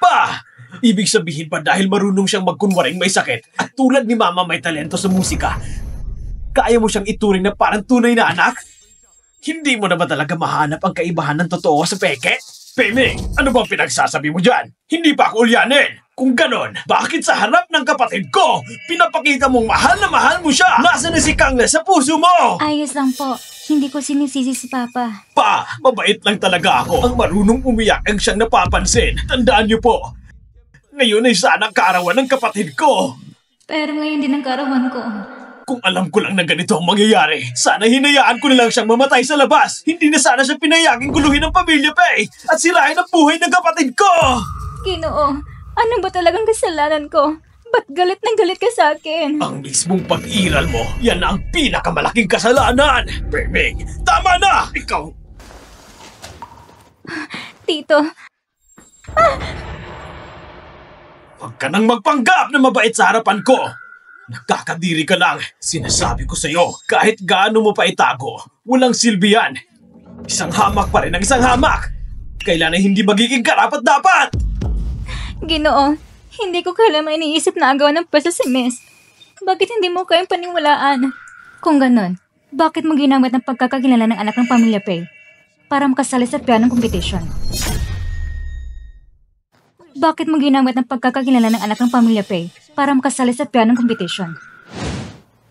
Pa! Ibig sabihin pa dahil marunong siyang magkunwaring may sakit at tulad ni Mama may talento sa musika, kaya mo siyang ituring na parang tunay na anak? Hindi mo na ba talaga mahanap ang kaibahan ng totoo sa peke? Peming, ano bang pinagsasabi mo dyan? Hindi pa ako ulyanin! Kung ganon, bakit sa harap ng kapatid ko, pinapakita mong mahal mo siya? Nasaan na si Kangle sa puso mo? Ayos lang po. Hindi ko sinisisi si Papa. Pa, mabait lang talaga ako. Ang marunong umiyak ang siyang napapansin. Tandaan niyo po, ngayon ay sana kaarawan ng kapatid ko. Pero ngayon din ang karawan ko. Kung alam ko lang na ganito ang mangyayari, sana hinayaan ko na lang siyang mamatay sa labas. Hindi na sana siya pinayaging guluhin ng pamilya Pay at sirain ang buhay ng kapatid ko. Ginoo, ano ba talagang kasalanan ko? Ba't galit na galit ka sa akin? Ang mismong pag-iral mo, yan na ang pinakamalaking kasalanan. Peming, tama na! Ikaw... Tito, Huwag ka nang magpanggap na mabait sa harapan ko. Nakakadiri ka lang. Sinasabi ko sa'yo, kahit gaano mo pa itago, walang silbi yan. Isang hamak pa rin ang isang hamak. Kailan ay hindi magiging karapat-dapat. Ginoo, hindi ko kailanman iniisip na agawan ng pwesto si Miss. Bakit hindi mo kayang paniwalaan? Kung ganon, bakit mo ginamit ng pagkakakilala ng anak ng pamilya Pay para makasali sa pianong competition? Bakit mo ginamit ng pagkakakilala ng anak ng pamilya Pay para makasali sa pianong competition?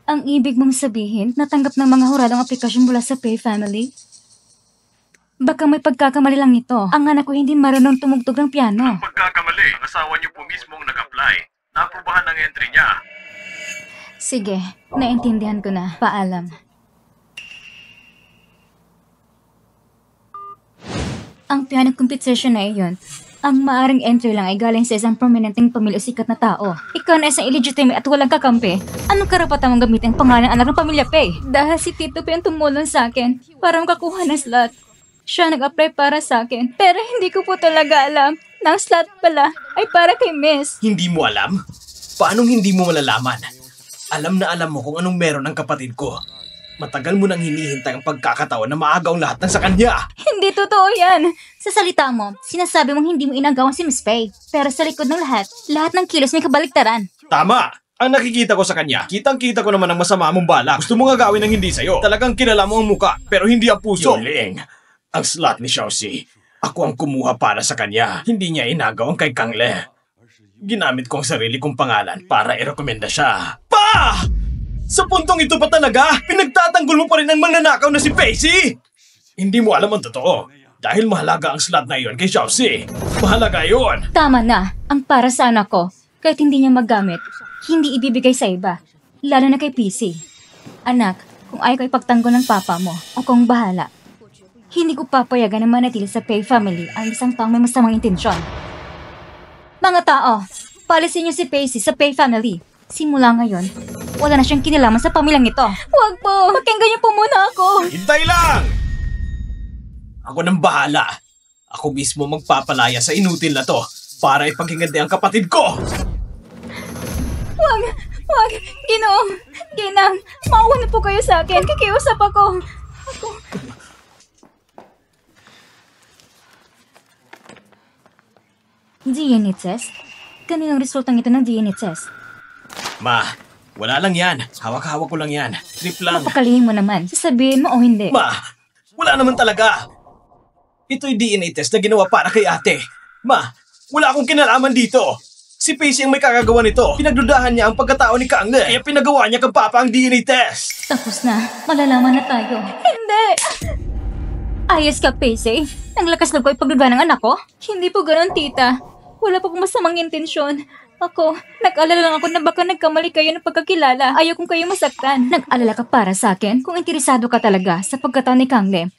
Ang ibig mong sabihin, natanggap ng mga huradong aplikasyon mula sa Pay family? Baka may pagkakamali lang nito. Ang anak ko hindi marunong tumugtog ng piano. Pagkakamali, ang asawa niyo po mismong nag-apply. Naaprubahan ang entry niya. Sige, naintindihan ko na. Paalam. Ang piano competition na iyon, ang maaring entry lang ay galing sa isang prominenteng pamilya o sikat na tao. Ikaw na isang illegitimate at walang kakampi. Anong karapatan mong gamitin ang pangalan ng anak ng pamilya Pay? Dahil si Tito Pay ang tumulong sa akin para makakuha ng slot. Siya nag-apply para sa akin. Pero hindi ko po talaga alam na ang slot pala ay para kay Miss. Hindi mo alam? Paanong hindi mo malalaman? Alam na alam mo kung anong meron ng kapatid ko. Matagal mo nang hinihintay ang pagkakataon na maagaw lahat ng sa kanya. Hindi totoo yan. Sa salita mo, sinasabi mong hindi mo inagawan si Miss Pay. Pero sa likod ng lahat ng kilos may kabaliktaran. Tama! Ang nakikita ko sa kanya, kitang-kita ko naman ang masama mong balak. Gusto mo nga gawin ng hindi sa'yo. Talagang kilala mo ang muka, pero hindi ang puso. Yuling, ang slot ni Xiaoxi, ako ang kumuha para sa kanya. Hindi niya inagaw ang kay Kangle. Ginamit ko ang sarili kong pangalan para irekomenda siya. Pa! Sa puntong ito pa talaga, pinagtatanggol mo pa rin ang mananakaw na si Pacey? Hindi mo alam ang totoo. Dahil mahalaga ang slot na iyon kay Xiaoxi. Mahalaga iyon. Tama na, ang para sa anak ko, kahit hindi niya magamit, hindi ibibigay sa iba, lalo na kay PC. Anak, kung ayaw ko ipagtanggol ng papa mo, akong bahala. Hindi ko papayagan na manatili sa Pei family ang isang taong may masamang intensyon. Mga tao, palisin niyo si Pacey sa Pei family. Simula ngayon, wala na siyang kinalaman sa pamilyang ito. Huwag po! Pakinggan niyo po muna ako! Hintay lang! Ako nang bahala. Ako mismo magpapalaya sa inutil na to para ipaghiganti ang kapatid ko. Huwag! Huwag! Ginoong! Ginang! Maawa na po kayo sa akin. Kikiusap ako. DNA test? Kaninong resultang ito ng DNA test? Ma, wala lang yan. Hawak-hawak ko lang yan. Trip lang. Papakalihin mo naman. Sasabihin mo o hindi. Ma, wala naman talaga. Ito'y DNA test na ginawa para kay ate. Ma, wala akong kinalaman dito. Si Pacey ang may kakagawa nito. Pinagdudahan niya ang pagkatao ni Kang Le. Kaya pinagawa niya kang papa ang DNA test. Tapos na. Malalaman na tayo. Hindi! Ayos ka, Pacey. Ang lakas loob ko ipagduda ng anak ko? Hindi po ganun, tita. Wala po kong masamang intensyon. Ako, nag-alala lang ako na baka nagkamali kayo ng pagkakilala. Ayaw kong kayo masaktan. Nag-alala ka para sa akin kung interesado ka talaga sa pagkatao ni Kang Le.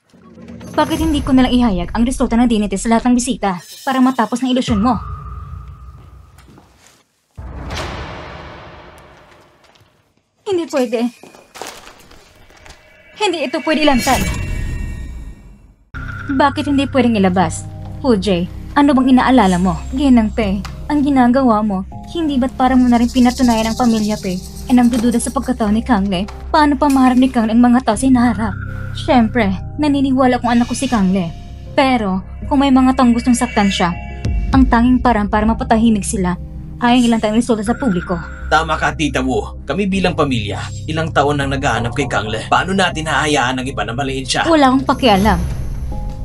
Bakit hindi ko nalang ihayag ang resulta ng DNA test sa lahat ng bisita para matapos ng ilusyon mo? Hindi pwede. Hindi ito pwede ilantad. Bakit hindi pwedeng ilabas? Pujay, ano bang inaalala mo? Ginang Pe, ang ginagawa mo, hindi ba't parang mo na rin pinatunayan ang pamilya Pe ay nagdududa sa pagkatao ni Kang Le? Paano pa maharap ni Kang Le ang mga tao sa hinaharap? Siyempre, naniniwala kung anak ko si Kang Le. Pero, kung may mga taong gustong saktan siya, ang tanging parang para mapatahimik sila ay ang ilang taong resulta sa publiko. Tama ka, Tita Wu. Kami bilang pamilya, ilang taon nang naghahanap kay Kang Le. Paano natin hahayaan ng iba na maliin siya? Wala akong pakialam.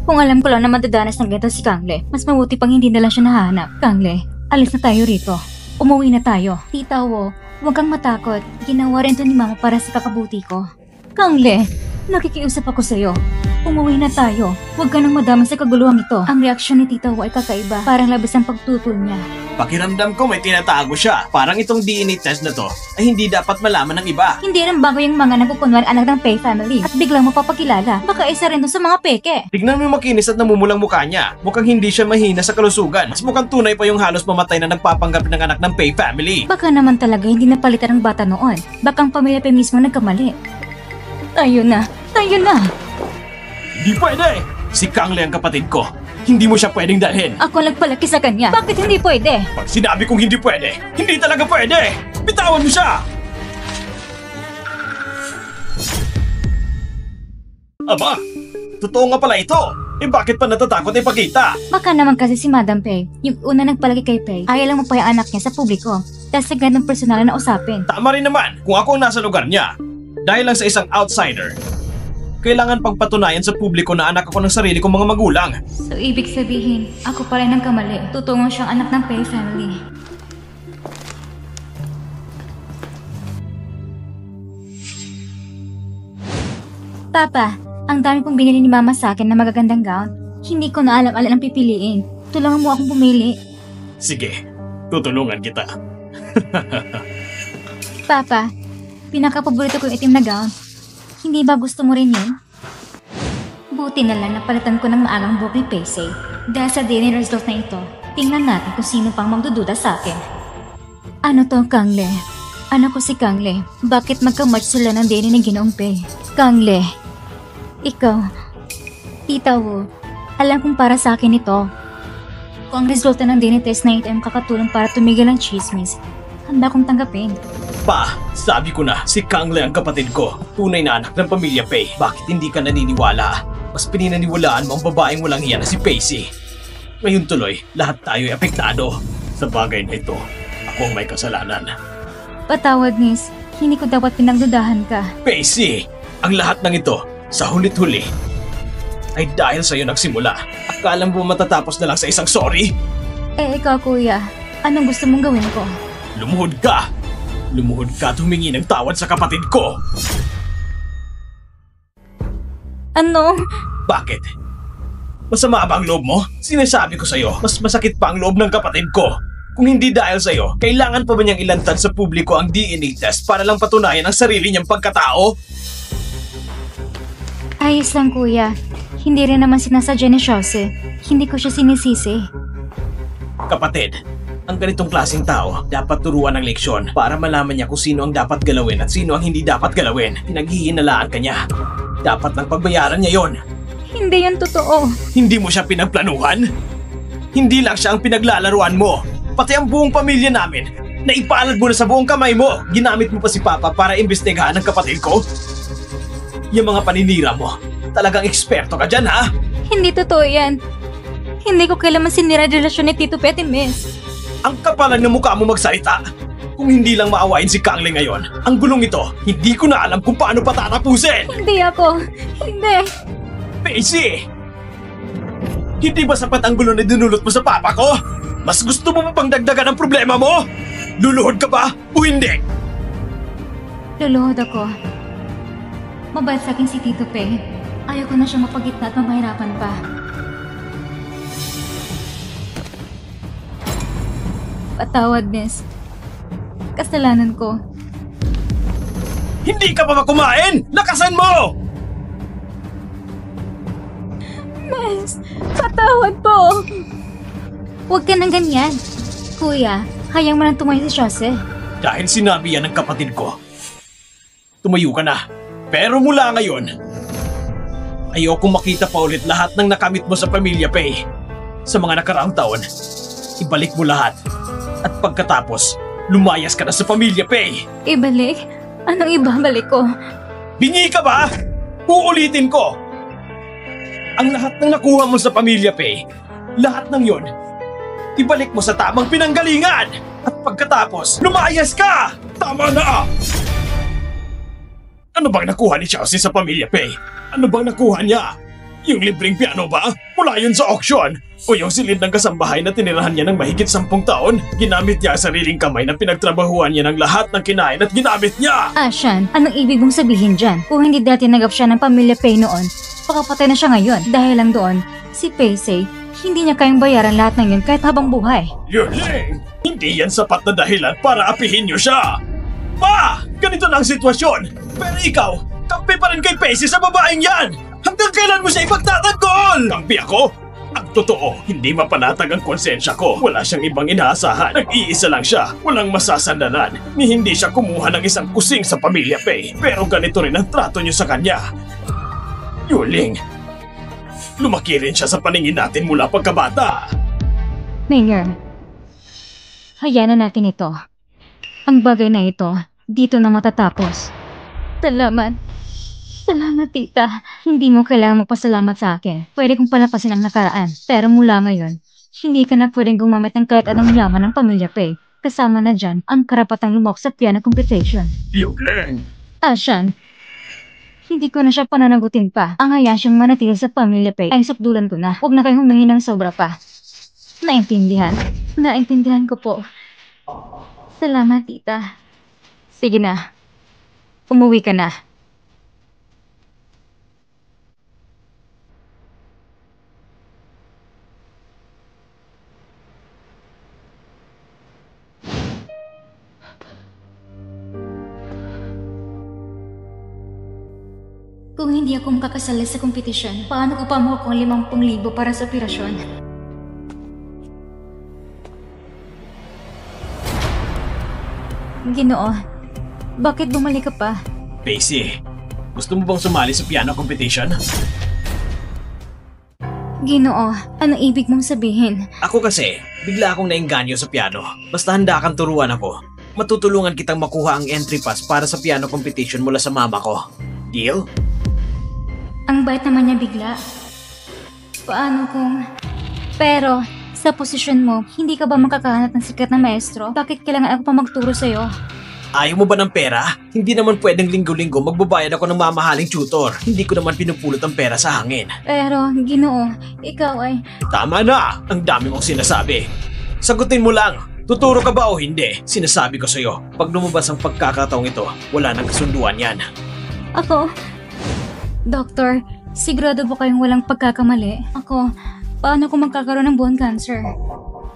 Kung alam ko lang na madadanas ng ganito si Kang Le, mas mabuti pang hindi na lang siya nahanap. Kang Le, alis na tayo rito. Umuwi na tayo. Tita Wu, huwag kang matakot. Ginawa rin to ni Mama para sa kakabuti ko. Kang Le, nakikiusap ako sa'yo. Umuwi na tayo. Huwag ka nang madamay sa kaguluhang ito. Ang reaksyon ni Tita Wu ay kakaiba. Parang labis ang pagtutol niya. Pakiramdam ko may tinatago siya. Parang itong DNA test na to ay hindi dapat malaman ng iba. Hindi nang bago yung mga nagkukunwari anak ng Pei family at biglang mapapakilala. Baka isa rin doon sa mga peke. Tignan mo yung makinis at namumulang mukha niya. Mukhang hindi siya mahina sa kalusugan. Mas mukhang tunay pa yung halos mamatay na nagpapanggap ng anak ng Pei family. Baka naman talaga hindi napalitan ng bata noon. Baka ang pamilya Pei mismo nagkamali. Tayo na! Tayo na! Hindi pwede! Si Kang Le ang kapatid ko. Hindi mo siya pwedeng dalhin. Ako nagpalaki sa kanya. Bakit hindi pwede? Pag sinabi kong hindi pwede, hindi talaga pwede! Bitawan mo siya! Aba, totoo nga pala ito. Eh bakit pa natatakot ipakita? Baka naman kasi si Madam Pei, yung una nagpalaki kay Pei, ayaw lang mapaya anak niya sa publiko. Dahil sa ganong personal na usapin. Tama rin naman kung ako ang nasa lugar niya. Dahil lang sa isang outsider, kailangan pagpatunayan sa publiko na anak ako ng sarili kong mga magulang. So ibig sabihin, ako pa rin ang kamali. Tutungo siyang anak ng Pei family. Papa, ang dami pong binili ni Mama sa akin na magagandang gown. Hindi ko na alam-alam ang pipiliin. Tulungan mo akong pumili. Sige, tutulungan kita. Papa, pinakapaborito ko yung itim na gown. Hindi ba gusto mo rin yun? Buti na lang napalitan ko ng maagang buhok ni Pacey. Dahil sa DNA result na ito, tingnan natin kung sino pang magdududa sa akin. Ano to, Kang Le? Anak ko si Kang Le. Bakit magka-match sila ng DNA ni Ginoong Pei? Kang Le, ikaw, Tita Wu, alam kong para sa akin ito. Kung ang resulta ng DNA test na ito ay makakatulong para tumigil ang chismis, handa kong tanggapin. Pa, sabi ko na, si Kang Le ang kapatid ko. Tunay na anak ng pamilya Pei. Bakit hindi ka naniniwala? Mas pinaniniwalaan mo ang babaeng walang hiya na si Pacey. Ngayon tuloy, lahat tayo ay apektado. Sa bagay na ito, ako ang may kasalanan. Patawad, Miss. Hindi ko dapat pinagdudahan ka. Pacey, ang lahat ng ito, sa hulit-huli, ay dahil sa'yo nagsimula. Akala mo matatapos na lang sa isang sorry? Eh, ikaw, kuya. Anong gusto mong gawin ko? Lumuhod ka! Lumuhod ka at humingi ng tawad sa kapatid ko! Ano? Bakit? Masama ba ang loob mo? Sinasabi ko sa'yo, mas masakit pa ang loob ng kapatid ko. Kung hindi dahil sa'yo, kailangan pa ba niyang ilantad sa publiko ang DNA test para lang patunayan ang sarili niyang pagkatao? Ayos lang kuya. Hindi rin naman sinasadya ni Jose. Hindi ko siya sinisisi. Kapatid, ang ganitong klaseng tao dapat turuan ng leksyon para malaman niya kung sino ang dapat galawin at sino ang hindi dapat galawin. Pinaghihinalaan ka niya. Dapat lang pagbayaran niya yon. Hindi yun totoo. Hindi mo siya pinagplanuhan? Hindi lang siya ang pinaglalaruan mo. Pati ang buong pamilya namin, naipalad mo na sa buong kamay mo. Ginamit mo pa si Papa para imbestigahan ang kapatid ko? Yung mga paninira mo, talagang eksperto ka dyan, ha? Hindi totoo yan. Hindi ko kailanman sinira ang relasyon ni Tito Petty, miss. Ang kapalan ng mukha mo magsalita. Kung hindi lang maawain si Kanglay ngayon, ang gulong ito, hindi ko na alam kung paano patatapusin. Hindi ako. Hindi. Pacey! Hindi ba sapat ang gulo na dinulot mo sa papa ko? Mas gusto mo pa pang dagdagan ang problema mo? Luluhod ka ba o hindi? Luluhod ako. Mabait sa akin si Tito Pe. Ayaw ko na siya mapagitna at mamahirapan pa. Patawad, miss. Kasalanan ko. Hindi ka pa ba kumain? Lakasan mo! Miss, patawad po. Huwag ka nang ganyan. Kuya, hayang mo nang tumayo si Jose. Dahil sinabi yan ng kapatid ko. Tumayo ka na. Pero mula ngayon, ayokong makita pa ulit lahat ng nakamit mo sa Pamilya Pay. Sa mga nakaraang taon, ibalik mo lahat. At pagkatapos, lumayas ka na sa Pamilya Pay. Ibalik? Anong ibabalik ko? Bingi ka ba? Uulitin ko. Ang lahat ng nakuha mo sa Pamilya Pay, lahat ng yon, ibalik mo sa tamang pinanggalingan. At pagkatapos, lumayas ka! Tama na! Ano bang nakuha ni Chelsea sa Pamilya Pay? Ano bang nakuha niya? Yung libreng piano ba? Mula yun sa auction? O yung silid ng kasambahay na tinirahan niya ng mahigit 10 taon? Ginamit niya ang sariling kamay na pinagtrabahuan niya ng lahat ng kinain at ginamit niya! Ashan, anong ibig mong sabihin dyan? Kung hindi dati tinagap siya ng Pamilya Pay noon, pakapatay na siya ngayon. Dahil lang doon, si Pacey, hindi niya kayang bayaran lahat ng yun kahit habang buhay. Yuling! Hindi yan sapat na dahilan para apihin niyo siya! Pa! Ganito na ang sitwasyon! Pero ikaw, kampi pa rin kay Pacey sa babaeng yan! Hanggang kailan mo siya ipagtatanggol? Kampi ako? Ang totoo, hindi mapanatag ang konsensya ko. Wala siyang ibang inaasahan. Nag-iisa lang siya. Walang masasandalan. Ni hindi siya kumuha ng isang kusing sa Pamilya Pay. Pero ganito rin ang trato niyo sa kanya. Yuling, lumaki rin siya sa paningin natin mula pagkabata. Mayor, hayaan na natin ito. Ang bagay na ito, dito na matatapos. Salamat. Salamat, tita. Hindi mo kailangan magpasalamat sa akin. Pwede kong palapasin ang nakaraan. Pero mula ngayon, hindi ka na pwedeng gumamit ng kahit anong yaman ng Pamilya Pay. Kasama na dyan ang karapatang lumok sa piano competition. Yuling! Ashan, hindi ko na siya pananagutin pa. Ang hayaan siyang manatili sa Pamilya Pay ay sukdulan ko na. Huwag na kayong humingi ng sobra pa. Naintindihan? Naintindihan ko po. Salamat, tita. Sige na. Umuwi ka na. Kung hindi ako makakasali sa kompetisyon, paano ko pa makuha ang 50,000 para sa operasyon? Ginoo, bakit bumalik ka pa? Pacey, gusto mo bang sumali sa piano competition? Ginoo, anong ibig mong sabihin? Ako kasi, bigla akong naengganyo sa piano. Basta handa kang turuan ako. Matutulungan kitang makuha ang entry pass para sa piano competition mula sa mama ko. Deal? Ang bait naman niya bigla. Paano kung... Pero, sa posisyon mo, hindi ka ba makakahanap ng sikat na maestro? Bakit kailangan ako pa magturo sa'yo? Ayaw mo ba ng pera? Hindi naman pwedeng linggo-linggo magbabayad ako ng mamahaling tutor. Hindi ko naman pinupulot ang pera sa hangin. Pero, Ginoo, ikaw ay... Tama na! Ang dami mong sinasabi. Sagutin mo lang. Tuturo ka ba o hindi? Sinasabi ko sa'yo, pag lumabas ang pagkakataong ito, wala nang kasunduan yan. Ako... Doktor, Sigurado ba kayong walang pagkakamali? Ako, paano kung magkakaroon ng bone cancer?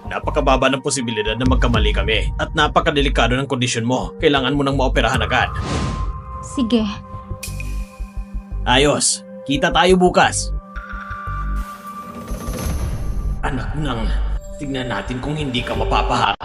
Napakababa ng posibilidad na magkamali kami at napakadelikado ng kondisyon mo. Kailangan mo nang maoperahan agad. Sige. Ayos, kita tayo bukas. Anak nang, tignan natin kung hindi ka mapapahamak.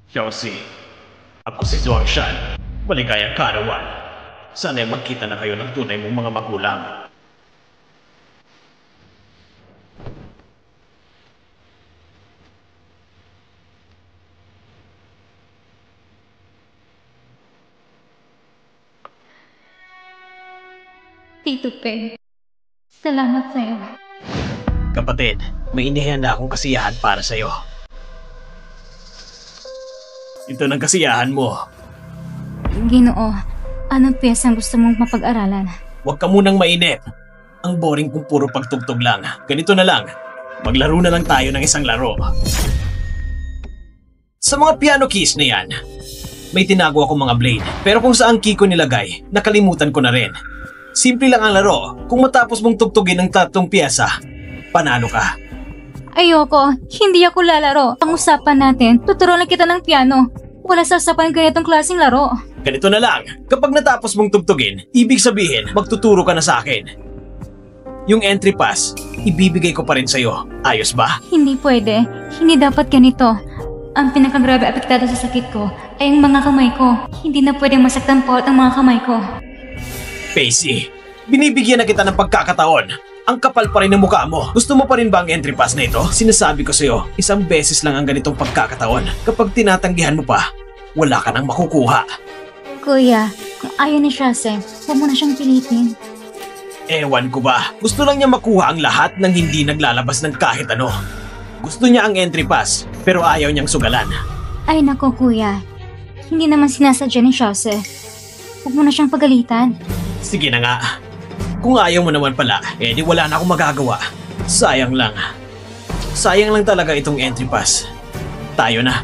Chelsea, ako si Zwangshan. Maligayang karawan. Sana'y magkita na kayo ng tunay mong mga magulang. Tito Pe, salamat sa'yo. Kapatid, may inihanda akong kasiyahan para sa'yo. Ito ng kasiyahan mo. Ginoo, anong piyesang gusto mong mapag-aralan? Huwag ka munang mainip. Ang boring kung puro pagtugtog lang. Ganito na lang. Maglaro na lang tayo ng isang laro. Sa mga piano keys na yan, may tinago akong mga blade. Pero kung saan key ko nilagay, nakalimutan ko na rin. Simple lang ang laro. Kung matapos mong tugtugin ng 3 piyesa, panalo ka. Ayoko, hindi ako lalaro. Ang usapan natin, tuturuan kita ng piano. Wala sasapan ganitong klaseng laro. Ganito na lang. Kapag natapos mong tugtugin, ibig sabihin, magtuturo ka na sa akin. Yung entry pass, ibibigay ko pa rin sa'yo. Ayos ba? Hindi pwede. Hindi dapat ganito. Ang pinakagrabe apektado sa sakit ko ay ang mga kamay ko. Hindi na pwedeng masaktan po ang mga kamay ko. Pacey, binibigyan na kita ng pagkakataon. Ang kapal pa rin ng mukha mo. Gusto mo pa rin ba ang entry pass na ito? Sinasabi ko sa'yo, isang beses lang ang ganitong pagkakataon. Kapag tinatanggihan mo pa, wala ka nang makukuha. Kuya, kung ayaw ni Shase, huwag mo na siyang pilitin. Ewan ko ba, gusto lang niya makuha ang lahat ng hindi naglalabas ng kahit ano. Gusto niya ang entry pass, pero ayaw niyang sugalan. Ay nako kuya, hindi naman sinasadya ni Shase. Huwag mo na siyang pagalitan. Sige na nga. Kung ayaw mo naman pala, di wala na akong magagawa. Sayang lang. Sayang lang talaga itong entry pass. Tayo na.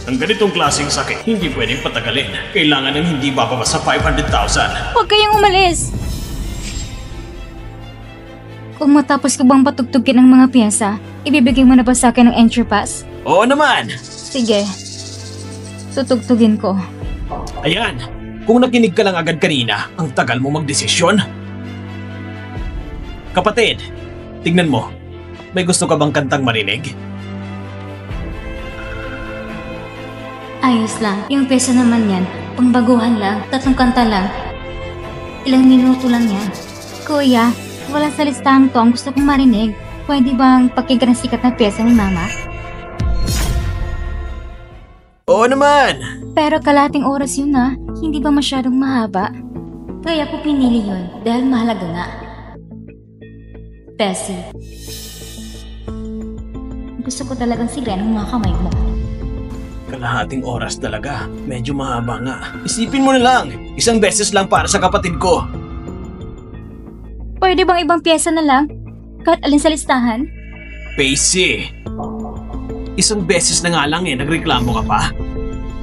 Ang ganitong klaseng sakit, hindi pwedeng patagalin. Kailangan ng hindi bababa sa 500,000. Huwag kayong umalis! Kung matapos ka bang patugtugin ang mga piyesa, ibibigay mo na ba sa akin ang entry pass? Oo naman! Sige. Tutugtugin ko. Ayan! Kung nakinig ka lang agad kanina, ang tagal mo magdesisyon. Kapatid, tignan mo. May gusto ka bang kantang marinig? Ayos lang. Yung piyesa naman yan, pangbaguhan lang, 3 kanta lang. Ilang minuto lang yan. Kuya, wala sa listahan to ang gusto kong marinig. Pwede bang pakinggan ang sikat na piyesa ni Mama? Oo naman! Pero kalating oras yun na, hindi ba masyadong mahaba? Kaya ko pinili yun dahil mahalaga nga. Bessie, gusto ko talagang sigayan ang mga kamay mo. Kalahating oras talaga. Medyo mahaba nga. Isipin mo na lang, isang beses lang para sa kapatid ko. Pwede bang ibang piyesa na lang? Kahit alin sa listahan? Pacey! Isang beses na nga lang nagreklamo ka pa.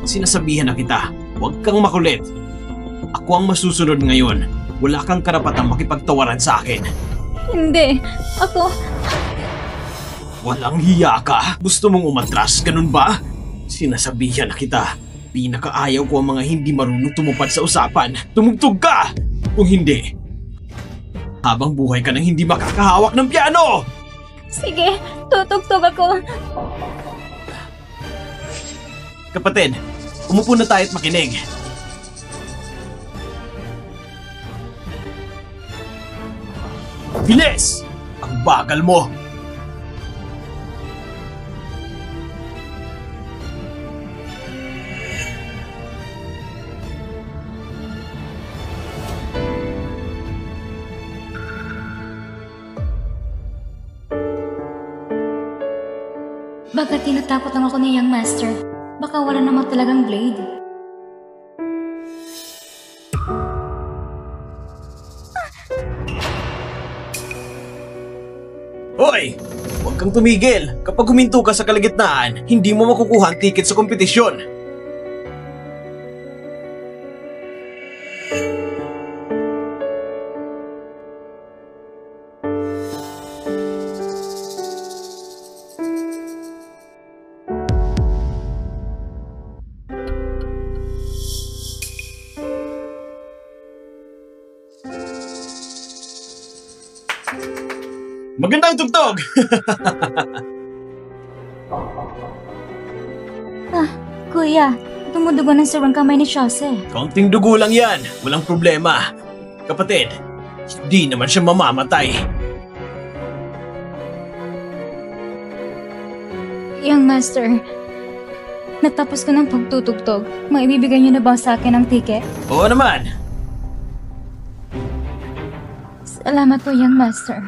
Sinasabihan na kita, huwag kang makulit. Ako ang masusunod ngayon. Wala kang karapatang makipagtawaran sa akin. Hindi, ako... Walang hiya ka? Gusto mong umatras, ganun ba? Sinasabihan na kita, pinakaayaw ko ang mga hindi marunong tumupad sa usapan. Tumugtog ka! Kung hindi, habang buhay ka nang hindi makakahawak ng piano! Sige, tutugtog ako. Kapatid, umupo na tayo at makinig. Bilis! Ang bagal mo! Baka tinatakot lang ako ni Young Master. Baka wala naman talagang blade. Hoy! Huwag kang tumigil. Kapag huminto ka sa kalagitnaan, hindi mo makukuha ang ticket sa kompetisyon. Magandang tugtog! Kuya, tumudugo ng sarang kamay ni Chase. Kaunting dugo lang yan. Walang problema. Kapatid, hindi naman siya mamamatay. Young Master, natapos ko ng pagtutugtog. Maibibigay niyo na ba sa akin ang ticket? Oo naman. Salamat po, Young Master.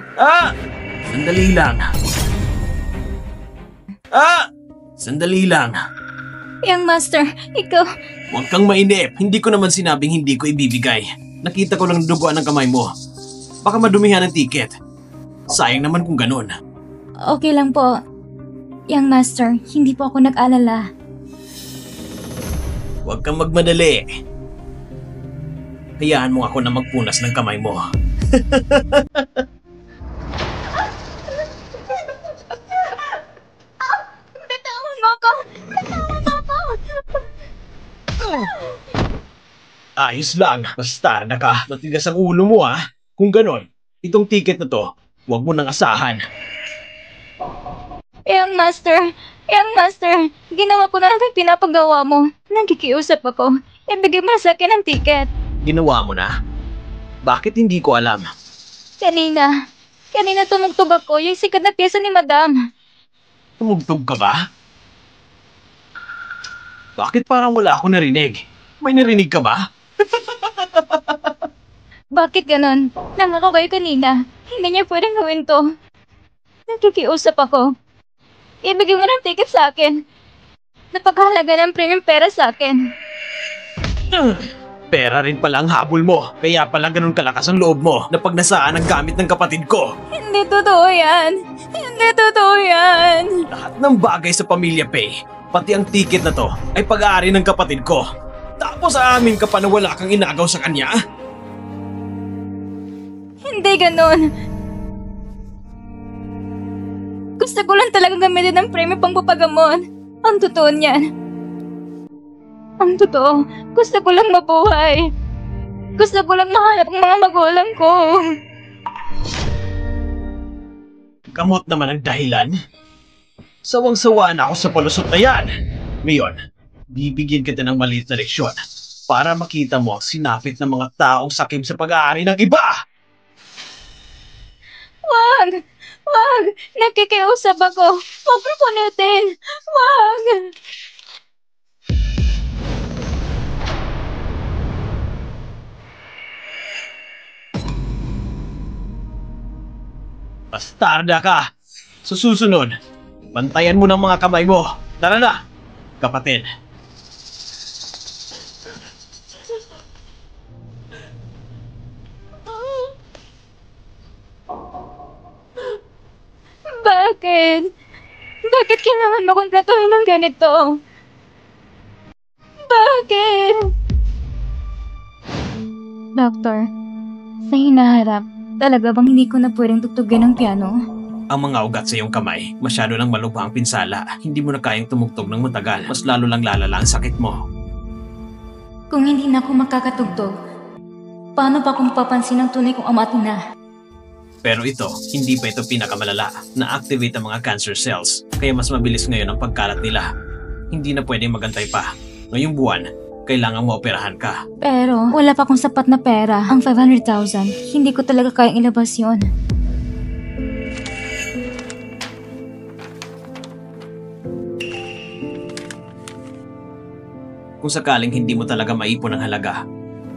Sandali lang. Sandali lang. Young Master, ikaw... Huwag kang mainip. Hindi ko naman sinabing hindi ko ibibigay. Nakita ko lang duguan ng kamay mo. Baka madumihan ang ticket. Sayang naman kung ganun. Okay lang po. Young Master, hindi po ako nag-alala. Huwag kang magmadali. Hayaan mo ako na magpunas ng kamay mo. Bitawan mo ako! Bitawan mo ako! Ayos lang. Basta matigas ang ulo mo ha. Kung ganon, itong ticket na to, huwag mo nang asahan. Young Master, ginawa ko na lang ang pinapagawa mo. Nagkikiusap ako. Ibigay mo sa akin ang ticket. Ginawa mo na? Bakit hindi ko alam? Kanina tumugtog ako yung sikat na pyesa ni Madam. Tumugtog ka ba? Bakit parang wala ako narinig? May narinig ka ba? Bakit ganon? Nangako kayo kanina. Hindi niya pwedeng gawin to. Nagkikiusap ako. Ibigay mo ng ticket sa akin. Napakahalaga ng premium pera sa akin. Pera rin pala ang habol mo. Kaya pala ganun kalakas ang loob mo na pag nasaan ang gamit ng kapatid ko. Hindi totoo yan. Hindi totoo yan. Lahat ng bagay sa Pamilya Pay, pati ang ticket na to, ay pag-aari ng kapatid ko. Tapos aamin ka pa na wala kang inagaw sa kanya? Hindi ganon. Gusto ko lang talagang gamitin ng premium pang papagamot. Ang totoo niyan. Ang totoo, gusto ko lang mabuhay. Gusto ko lang mahanap ang mga magulang ko. Gamot naman ang dahilan. Sawang-sawa na ako sa palusot na yan. Ngayon, bibigyan kita ng maliit na leksyon para makita mo ang sinapit ng mga taong sakim sa pag-aari ng iba. Wag! Wag! Nakikiusap ako. Huwag mo punitin. Wag! Bastarda ka! Sa susunod, bantayan mo ng mga kamay mo. Tara na, kapatid. Bakit? Bakit kailangan mo kong tratuhin ng ganito? Bakit? Doctor, sa hinaharap, talaga bang hindi ko na pwedeng tugtugin ng piano? Ang mga ugat sa iyong kamay, masyado nang malubha ang pinsala. Hindi mo na kayang tumugtog ng matagal. Mas lalo lang lalala ang sakit mo. Kung hindi na ako makakatugtog, paano pa kung papansin ng tunay kong ama at ina? Pero ito, hindi pa ito pinakamalala. Na-activate ang mga cancer cells, kaya mas mabilis ngayon ang pagkalat nila. Hindi na pwedeng magantay pa. Ngayong buwan, kailangan mo operahan ka. Pero wala pa akong sapat na pera. Ang 500,000, hindi ko talaga kayang ilabas yon. Kung sakaling hindi mo talaga maipon ang halaga,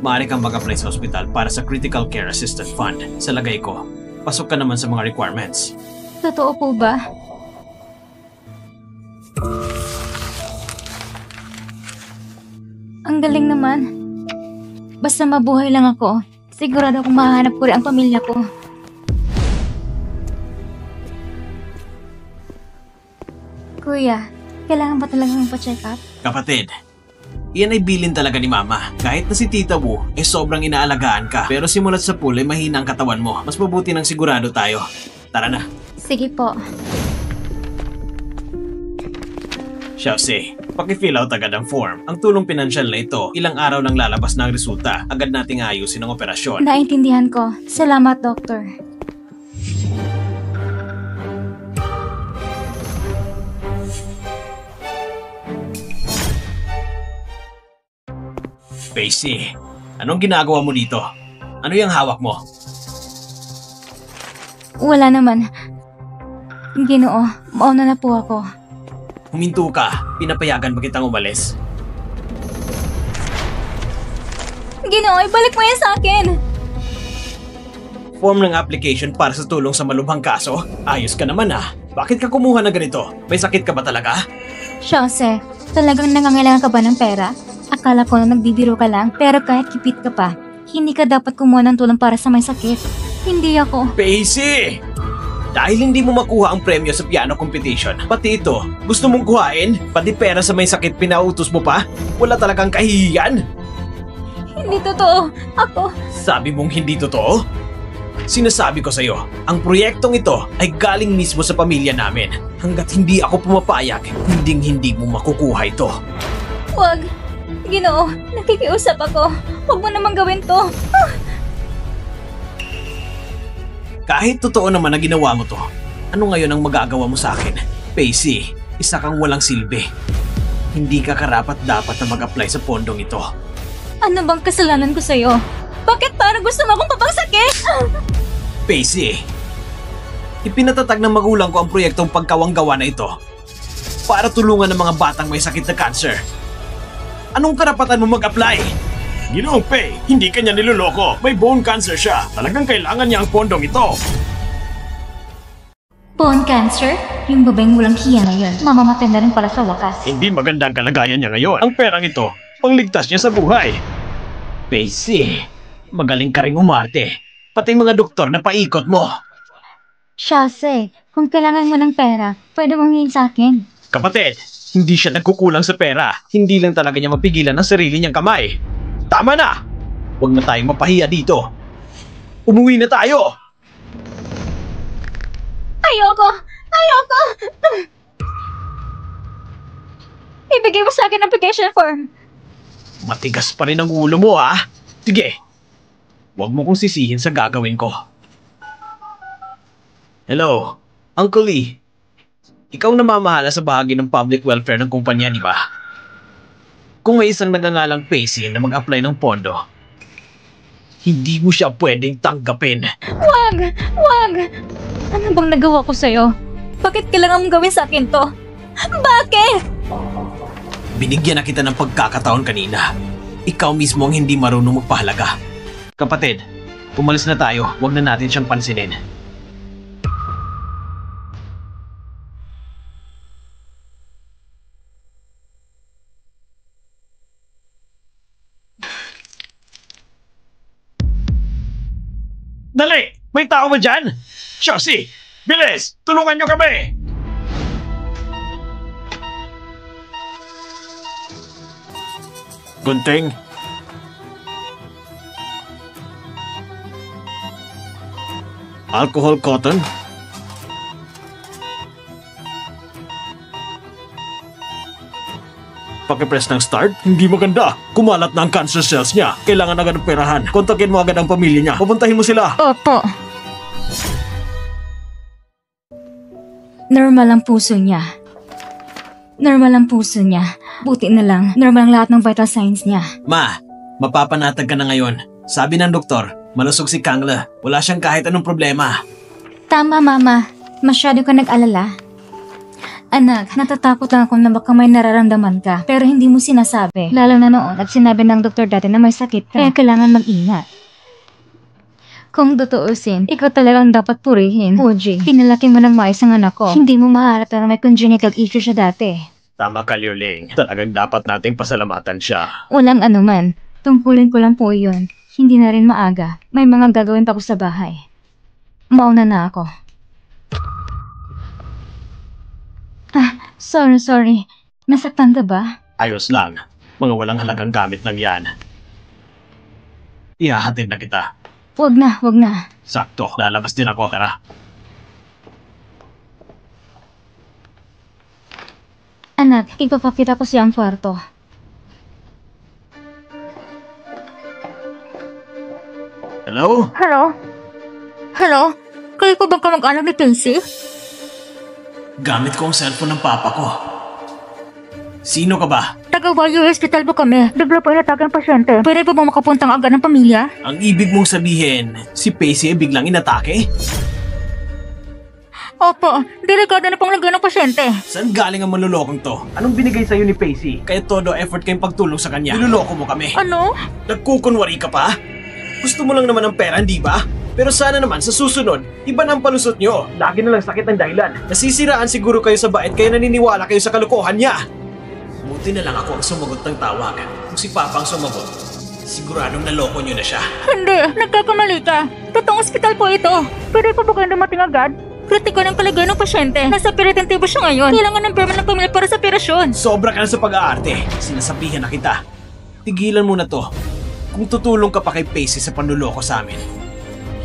maaari kang mag-apply sa hospital para sa Critical Care Assistance Fund. Sa lagay ko, pasok ka naman sa mga requirements. Totoo po ba? Ang galing naman. Basta mabuhay lang ako, sigurado akong mahanap ko rin ang pamilya ko. Kuya, kailangan ba talagang pa-check up? Kapatid, iyan ay bilin talaga ni Mama. Kahit na si Tita Wu ay sobrang inaalagaan ka. Pero simulat sa pool ay mahina ang katawan mo. Mas mabuti nang sigurado tayo. Tara na. Sige po. Xiaoxi, paki-fill out agad ang form. Ang tulong pinansyal na ito, ilang araw lang lalabas na ang resulta. Agad nating ayusin ang operasyon. Naintindihan ko. Salamat, Doktor. Pacey, anong ginagawa mo dito? Ano yung hawak mo? Wala naman. Ginoo, mauna na po ako. Huminto ka, pinapayagan ba kitang umalis? Ginoo, ibalik mo yan sa akin! Form ng application para sa tulong sa malubhang kaso? Ayos ka naman ah. Bakit ka kumuha ng ganito? May sakit ka ba talaga? Jose, talagang nangangailangan ka ba ng pera? Akala ko na nagbibiro ka lang, pero kahit kipit ka pa, hindi ka dapat kumuha ng tulong para sa may sakit. Hindi ako. Pacey! Dahil hindi mo makuha ang premyo sa piano competition, pati ito, gusto mong kuhain? Pati pera sa may sakit pinautos mo pa? Wala talagang kahihiyan? Hindi totoo. Ako. Sabi mong hindi totoo? Sinasabi ko sa'yo, ang proyektong ito ay galing mismo sa pamilya namin. Hanggat hindi ako pumapayag, hindi mo makukuha ito. Wag. Ginoo, nakikiusap ako. Huwag mo namang gawin to. Kahit totoo naman na ginawa mo to, ano ngayon ang magagawa mo sa akin? Pacey, isa kang walang silbi. Hindi ka karapat-dapat na mag-apply sa pondong ito. Ano bang kasalanan ko sa'yo? Bakit parang gusto mo akong papagsakin? Pacey, ipinatatag ng magulang ko ang proyektong pagkawanggawa na ito para tulungan ng mga batang may sakit na cancer. Anong karapatan mo mag-apply? Ginoong Pei, hindi kanya niloloko. May bone cancer siya. Talagang kailangan niya ang pondong ito. Bone cancer? Yung babaeng walang hiya na yun. Mamamatay na rin pala sa wakas. Hindi maganda ang kalagayan niya ngayon. Ang perang ito, pangligtas niya sa buhay. Pacey, magaling ka rin umarte. Pati mga doktor na paikot mo. Jose, kung kailangan mo ng pera, pwede mong hingin sa akin. Kapatid, hindi siya nagkukulang sa pera. Hindi lang talaga niya mapigilan ang sarili niyang kamay. Tama na! Huwag na tayong mapahiya dito. Umuwi na tayo! Ayoko! Ayoko! Ibigay mo sa akin ang application form. Matigas pa rin ang ulo mo ah. Sige, huwag mo kong sisihin sa gagawin ko. Hello, Uncle Lee. Ikaw namamahala sa bahagi ng public welfare ng kumpanya, di ba? Kung may isang nagangalang Pacey na mag-apply ng pondo, hindi mo siya pwedeng tanggapin. Wag! Wag! Ano bang nagawa ko sa'yo? Bakit kailangan mong gawin sa akin to? Bakit? Binigyan na kita ng pagkakataon kanina. Ikaw mismo ang hindi marunong magpahalaga. Kapatid, umalis na tayo. Huwag na natin siyang pansinin. Dali! May tao ba dyan? Xiaoxi! Bilis! Tulungan niyo kami! Gunting? Alcohol cotton? Pakipress ng start? Hindi maganda. Kumalat na ang cancer cells niya. Kailangan agad ng perahan. Kontakin mo agad ang pamilya niya. Papuntahin mo sila. Opo. Normal ang puso niya. Normal ang puso niya. Buti na lang, normal ang lahat ng vital signs niya. Ma, mapapanatag ka na ngayon. Sabi ng doktor, malusog si Kangla. Wala siyang kahit anong problema. Tama, Mama. Masyado ka nag-alala. Anak, natatakot lang ako na baka may nararamdaman ka, pero hindi mo sinasabi. Lalo na noon at sinabi ng doktor dati na may sakit ka, kaya kailangan mag-ingat. Kung tutuusin, ikaw talagang dapat purihin. Oji, pinalaki mo ng maayos ang anak ko. Hindi mo maharap na may congenital issue siya dati. Tama ka, Liuling. Talagang dapat nating pasalamatan siya. Walang anuman. Tungkulin ko lang po yun. Hindi na rin maaga. May mga gagawin pa ko sa bahay. Mauna na ako. Sorry. Nasaktan ka ba? Ayos lang. Mga walang halagang gamit lang yan. Ihahatid na kita. Wag na. Sakto, lalabas din ako. Tara. Anak, ipapakita ko siyang kwarto. Hello? Hello? Kayo ko bang kamag-anak ni Casey? Gamit ko ang cellphone ng papa ko. Sino ka ba? Taga-Wayo Hospital po kami. Bigla po inatake ang pasyente. Pwede po bang makapuntang agad ng pamilya? Ang ibig mong sabihin, si Pacey ay biglang inatake? Opo, delikado na pong lagyan ng pasyente. Saan galing ang manlulokong to? Anong binigay sa'yo ni Pacey? Kaya todo effort kayong pagtulong sa kanya. Niloloko mo kami. Ano? Nagkukunwari ka pa? Gusto mo lang naman ng pera, hindi ba? Pero sana naman sa susunod, iba na ang palusot nyo. Lagi na lang sakit ang dahilan. Nasisiraan siguro kayo sa bait kaya naniniwala kayo sa kalokohan niya. Buti na lang ako ang sumagot ng tawag. Kung si Papa ang sumagot, siguradong naloko nyo na siya. Hindi, nagkakamali ka. Totoong ospital po ito. Pwede po ba kayo dumating agad? Kritiko ng kalagayan ng pasyente. Nasa peritentibo siya ngayon. Kailangan ng perma ng pamilya para sa operasyon. Sobra ka na sa pag-aarte. Sinasabihan na kita. Tigilan mo na to. Kung tutulong ka pa kay Pacey sa panluloko sa amin,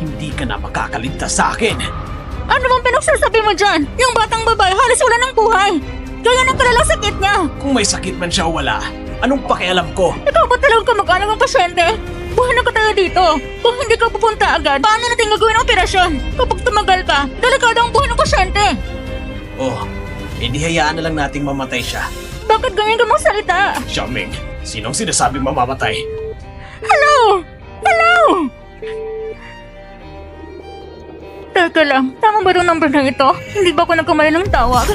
hindi ka na makakaligtas sa akin. Ano bang pinagsasabi mo dyan? Yung batang babae halos wala ng buhay. Kaya ng kalalang sakit niya. Kung may sakit man siya o wala, anong pakialam ko? Ikaw ba talagang kamag-anak ng pasyente? Buhay na ka tayo dito. Kung hindi ka pupunta agad, paano natin gagawin ang operasyon? Kapag tumagal ka, delikado ang buhay ng pasyente. Oh, edi hayaan na lang nating mamatay siya. Bakit ganyan ka mong salita? Xiaoming, sinong sinasabing mamamatay? Hello! Teka lang, tama ba yung number na ito? Hindi ba ako nagkamali ng tawag?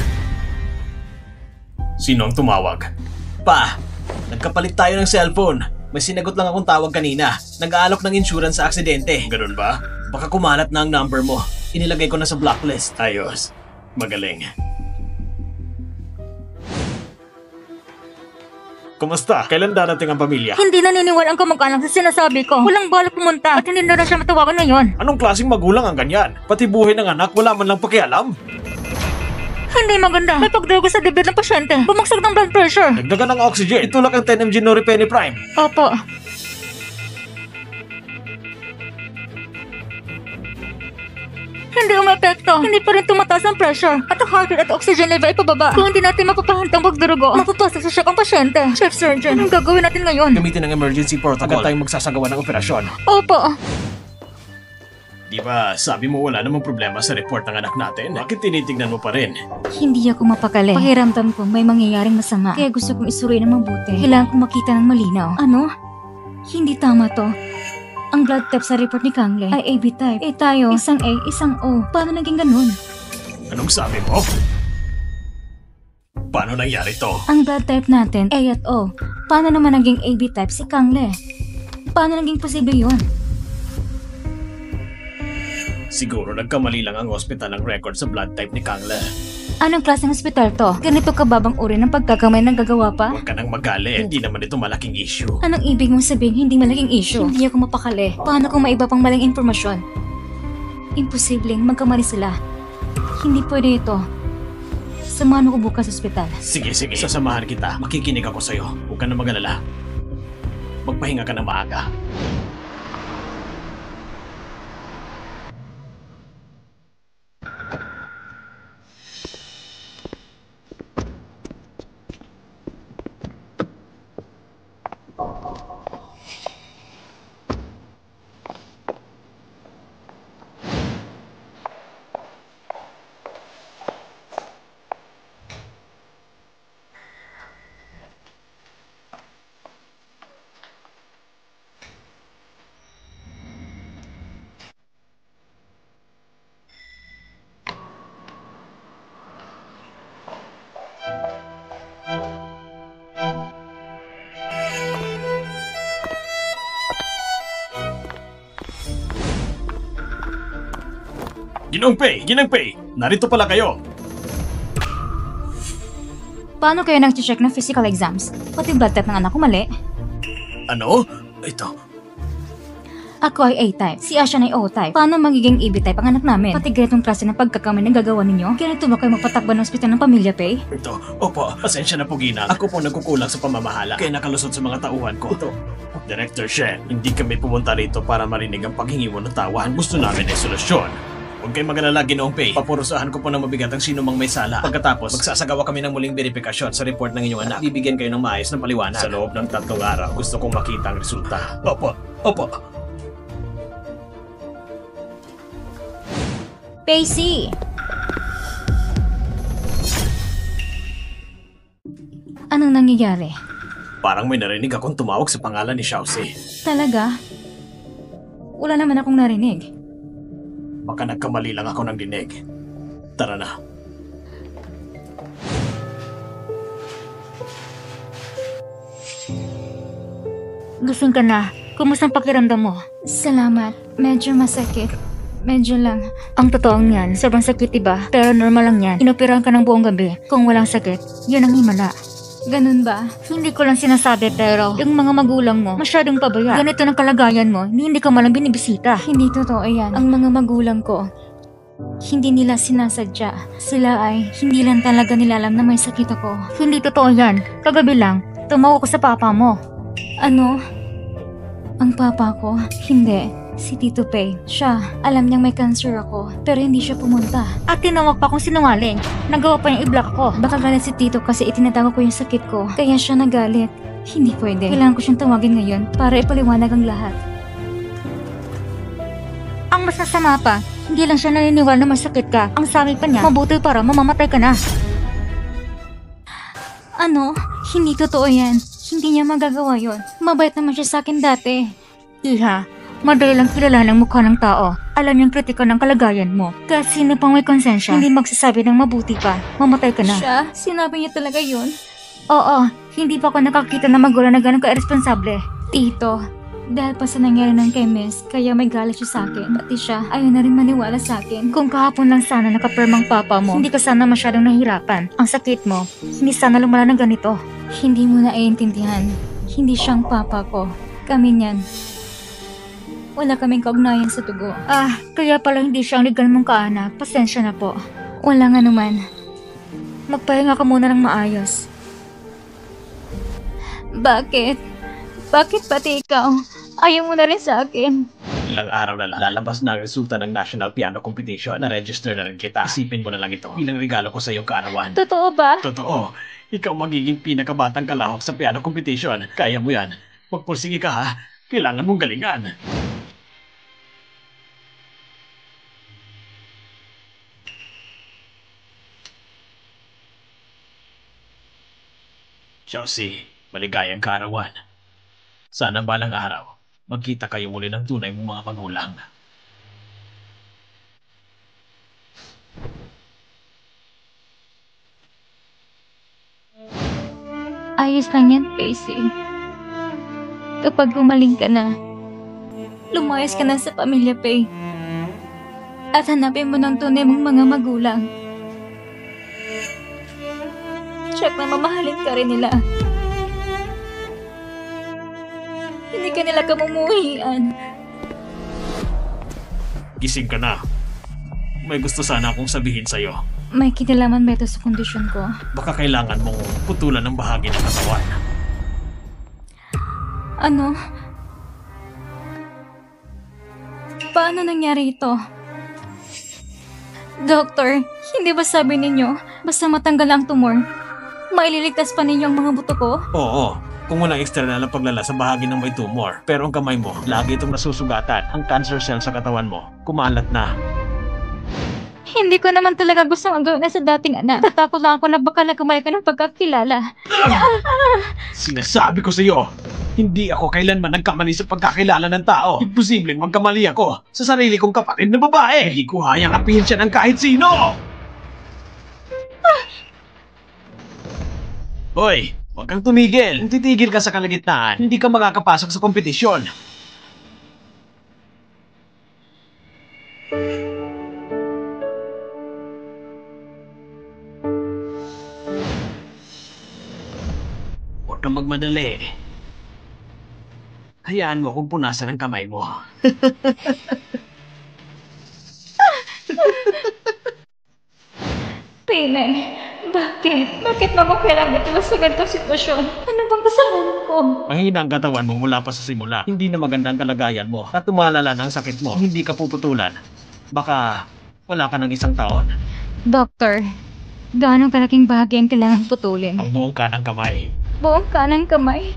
Sino ang tumawag? Pa, nagkapalit tayo ng cellphone. May sinagot lang akong tawag kanina. Nag-aalok ng insurance sa aksidente. Ganun ba? Baka kumalat na ang number mo. Inilagay ko na sa blacklist. Ayos. Magaling. Kumusta? Kailan darating ang pamilya? Hindi naniniwala ang kamag-anak sa sinasabi ko. Walang balak pumunta at hindi na siya matawagan ngayon. Anong klaseng magulang ang ganyan? Pati buhay ng anak wala man lang pakialam. Hindi maganda. May pagdugo sa dibdib ng pasyente. Bumagsak ng blood pressure. Dagdagan ng oxygen. Itulak ang 10 mg Noripeneprime. Opo. Hindi umepekto. Hindi pa rin tumataas ang pressure. At ang heart rate at oxygen level ay pababa. Kung hindi natin mapapahantang pagdurugo, mapapasok sa shock ang pasyente. Chief Surgeon, anong gagawin natin ngayon? Gamitin ang emergency protocol. Agad tayong magsasagawa ng operasyon. Opo. Di ba, sabi mo wala namang problema sa report ng anak natin? Bakit tinitignan mo pa rin? Hindi ako mapakali. Pakiramdam ko may mangyayaring masama. Kaya gusto kong isuri ng mabuti. Kailangan kong makita ng malinaw. Ano? Hindi tama to. Ang blood type sa report ni Kangle ay AB type. Eh tayo, isang A, isang O. Paano naging ganun? Anong sabi mo? Paano nangyari to? Ang blood type natin, A at O. Paano naman naging AB type si Kangle? Paano naging posible yun? Siguro nagkamali lang ang hospital ng record sa blood type ni Kangle. Anong klaseng hospital to? Ganito kababang uri ng pagkakamay ng gagawa pa? Huwag ka nang magalit. Hindi naman ito malaking issue. Anong ibig mong sabihin hindi malaking issue? Hindi ako mapakali. Paano kung may iba pang maling impormasyon? Imposibleng magkamali sila. Hindi pwede ito. Samahan mo ko bukas sa ospital. Sige. Sasamahan kita. Makikinig ako sa'yo. Huwag ka na mag-alala. Magpahinga ka na maaga. Ginong Pei! Narito pala kayo! Paano kayo nag-check ng physical exams? Pati blood type ng anak ko mali. Ano? Ito. Ako ay A-type, si Asha ay O-type. Paano magiging AB-type ang anak namin? Pati ganitong klase ng pagkakamay na gagawa ninyo? Ganito ba kayo magpatakbo ng ospital ng pamilya, Pay? Ito. Opo, pasensya na po Ginang. Ako po nagkukulang sa pamamahala. Kaya nakalusot sa mga tauhan ko. Ito. Director Shen, hindi kami pumunta rito para marinig ang paghingi mo ng tawan. Gusto namin ay solusyon. Huwag kayong mag-alala, Ginoong Pay. Papurusahan ko po ng mabigat ang sino mang may sala. Pagkatapos, magsasagawa kami ng muling verifikasyon sa report ng inyong anak. Bibigyan kayo ng maayos na paliwanag. Sa loob ng 3 araw, gusto kong makita ang resulta. Opo. Opo. Pacey! Anong nangyayari? Parang may narinig akong tumawag sa pangalan ni Xiaoxi. Talaga? Wala naman akong narinig. Baka nagkamali lang ako ng dinig. Tara na. Gising ka na. Kumusta ang pakiramdam mo? Salamat. Medyo masakit. Medyo lang. Ang totoo niyan, sobrang sakit diba? Pero normal lang yan. Inoperahan ka ng buong gabi. Kung walang sakit, yun ang himala. Ganun ba? Hindi ko lang sinasabi pero yung mga magulang mo masyadong pabaya. Ganito ng kalagayan mo, hindi ka malang binibisita. Hindi totoo yan. Ang mga magulang ko, hindi nila sinasadya. Sila ay hindi lang talaga nila alam na may sakit ako. Hindi totoo yan. Kagabi lang, tumawag ko sa papa mo. Ano? Ang papa ko? Hindi. Si Tito Pay. Siya, alam niyang may cancer ako, pero hindi siya pumunta. At tinawag pa akong sinungaling. Nagawa pa niyang i-block ako. Baka galit si Tito kasi itinatago ko yung sakit ko. Kaya siya nagalit. Hindi pwede. Kailangan ko siyang tawagin ngayon para ipaliwanag ang lahat. Ang mas nasama pa, hindi lang siya naniniwala na masakit ka. Ang sabi pa niya, mabuti para mamamatay ka na. Ano? Hindi totoo yan. Hindi niya magagawa yon. Mabait naman siya sa akin dati. Iha, madali lang kilala ng mukha ng tao. Alam niyang kritika ng kalagayan mo. Kaya sino pang may konsensya, hindi magsasabi ng mabuti ka, mamatay ka na. Siya? Sinabi niya talaga yun? Oo, hindi pa ako nakakita na magulang na ganun ka-irresponsable. Tito, dahil pa sa nangyari ng kay Miss, kaya may galit siya sa akin. Pati siya, ayaw na rin maniwala sa akin. Kung kahapon lang sana nakapirmang papa mo, hindi ka sana masyadong nahirapan. Ang sakit mo, hindi sana lumala ng ganito. Hindi mo naiintindihan. Hindi siyang papa ko. Kami niyan. Wala kaming kaugnayan sa dugo. Kaya pala hindi siya ang legal mong kaanak. Pasensya na po. Wala nga naman. Magpahinga ka muna ng maayos. Bakit? Bakit pati ikaw? Ayaw mo na rin sa akin. Ilang araw na lang, lalabas na ang resulta ng National Piano Competition. Na-register na rin kita. Isipin mo na lang ito bilang regalo ko sa iyong kaarawan. Totoo ba? Totoo. Ikaw magiging pinakabatang kalahok sa piano competition. Kaya mo yan. Magpursige ka ha. Kailangan mong galingan. Chelsea, maligayang kaarawan. Sana balang araw, magkita kayo muli ng tunay mong mga magulang. Ayos lang yan, Pacey. Kapag gumaling ka na, lumayas ka na sa pamilya, Pay. At hanapin mo ng tunay mong mga magulang. Check na mamahalin ka rin nila. Hindi ka nila kamumuhian. Gising ka na. May gusto sana akong sabihin sa'yo. May kinalaman ba ito sa kondisyon ko? Baka kailangan mong putulan ng bahagi ng katawan. Ano? Paano nangyari ito? Doktor, hindi ba sabi ninyo, basta matanggal ang tumor, maililigtas pa ninyo ang mga buto ko? Oo, kung walang external na paglala sa bahagi ng may tumor. Pero ang kamay mo, lagi itong nasusugatan. Ang cancer cell sa katawan mo, kumalat na. Hindi ko naman talaga gusto ang gawin na sa dating anak. Tatakot lang ako na baka nagkamali ka ng pagkakilala. Sinasabi ko sa iyo, hindi ako kailanman nagkamali sa pagkakilala ng tao. Imposibleng magkamali ako sa sarili kong kapatid na babae. Hindi ko hayang apihin siya ng kahit sino. Hoy, huwag kang tumigil. Kung titigil ka sa kalagitnaan, hindi ka makakapasok sa kompetisyon. Huwag kang magmadali. Hayaan mo kung punasan ang kamay mo. Payman, bakit? Bakit mo ako kailangan ito sa ganitong sitwasyon? Ano bang kasalanan ko? Mahina ang katawan mo mula pa sa simula. Hindi na maganda ang kalagayan mo. At tumalala na ang sakit mo. Hindi ka puputulan. Baka wala ka ng 1 taon. Doktor, gaano kalaking bahagi ang kailangan putulin? Ang buong kanang kamay. Buong kanang kamay?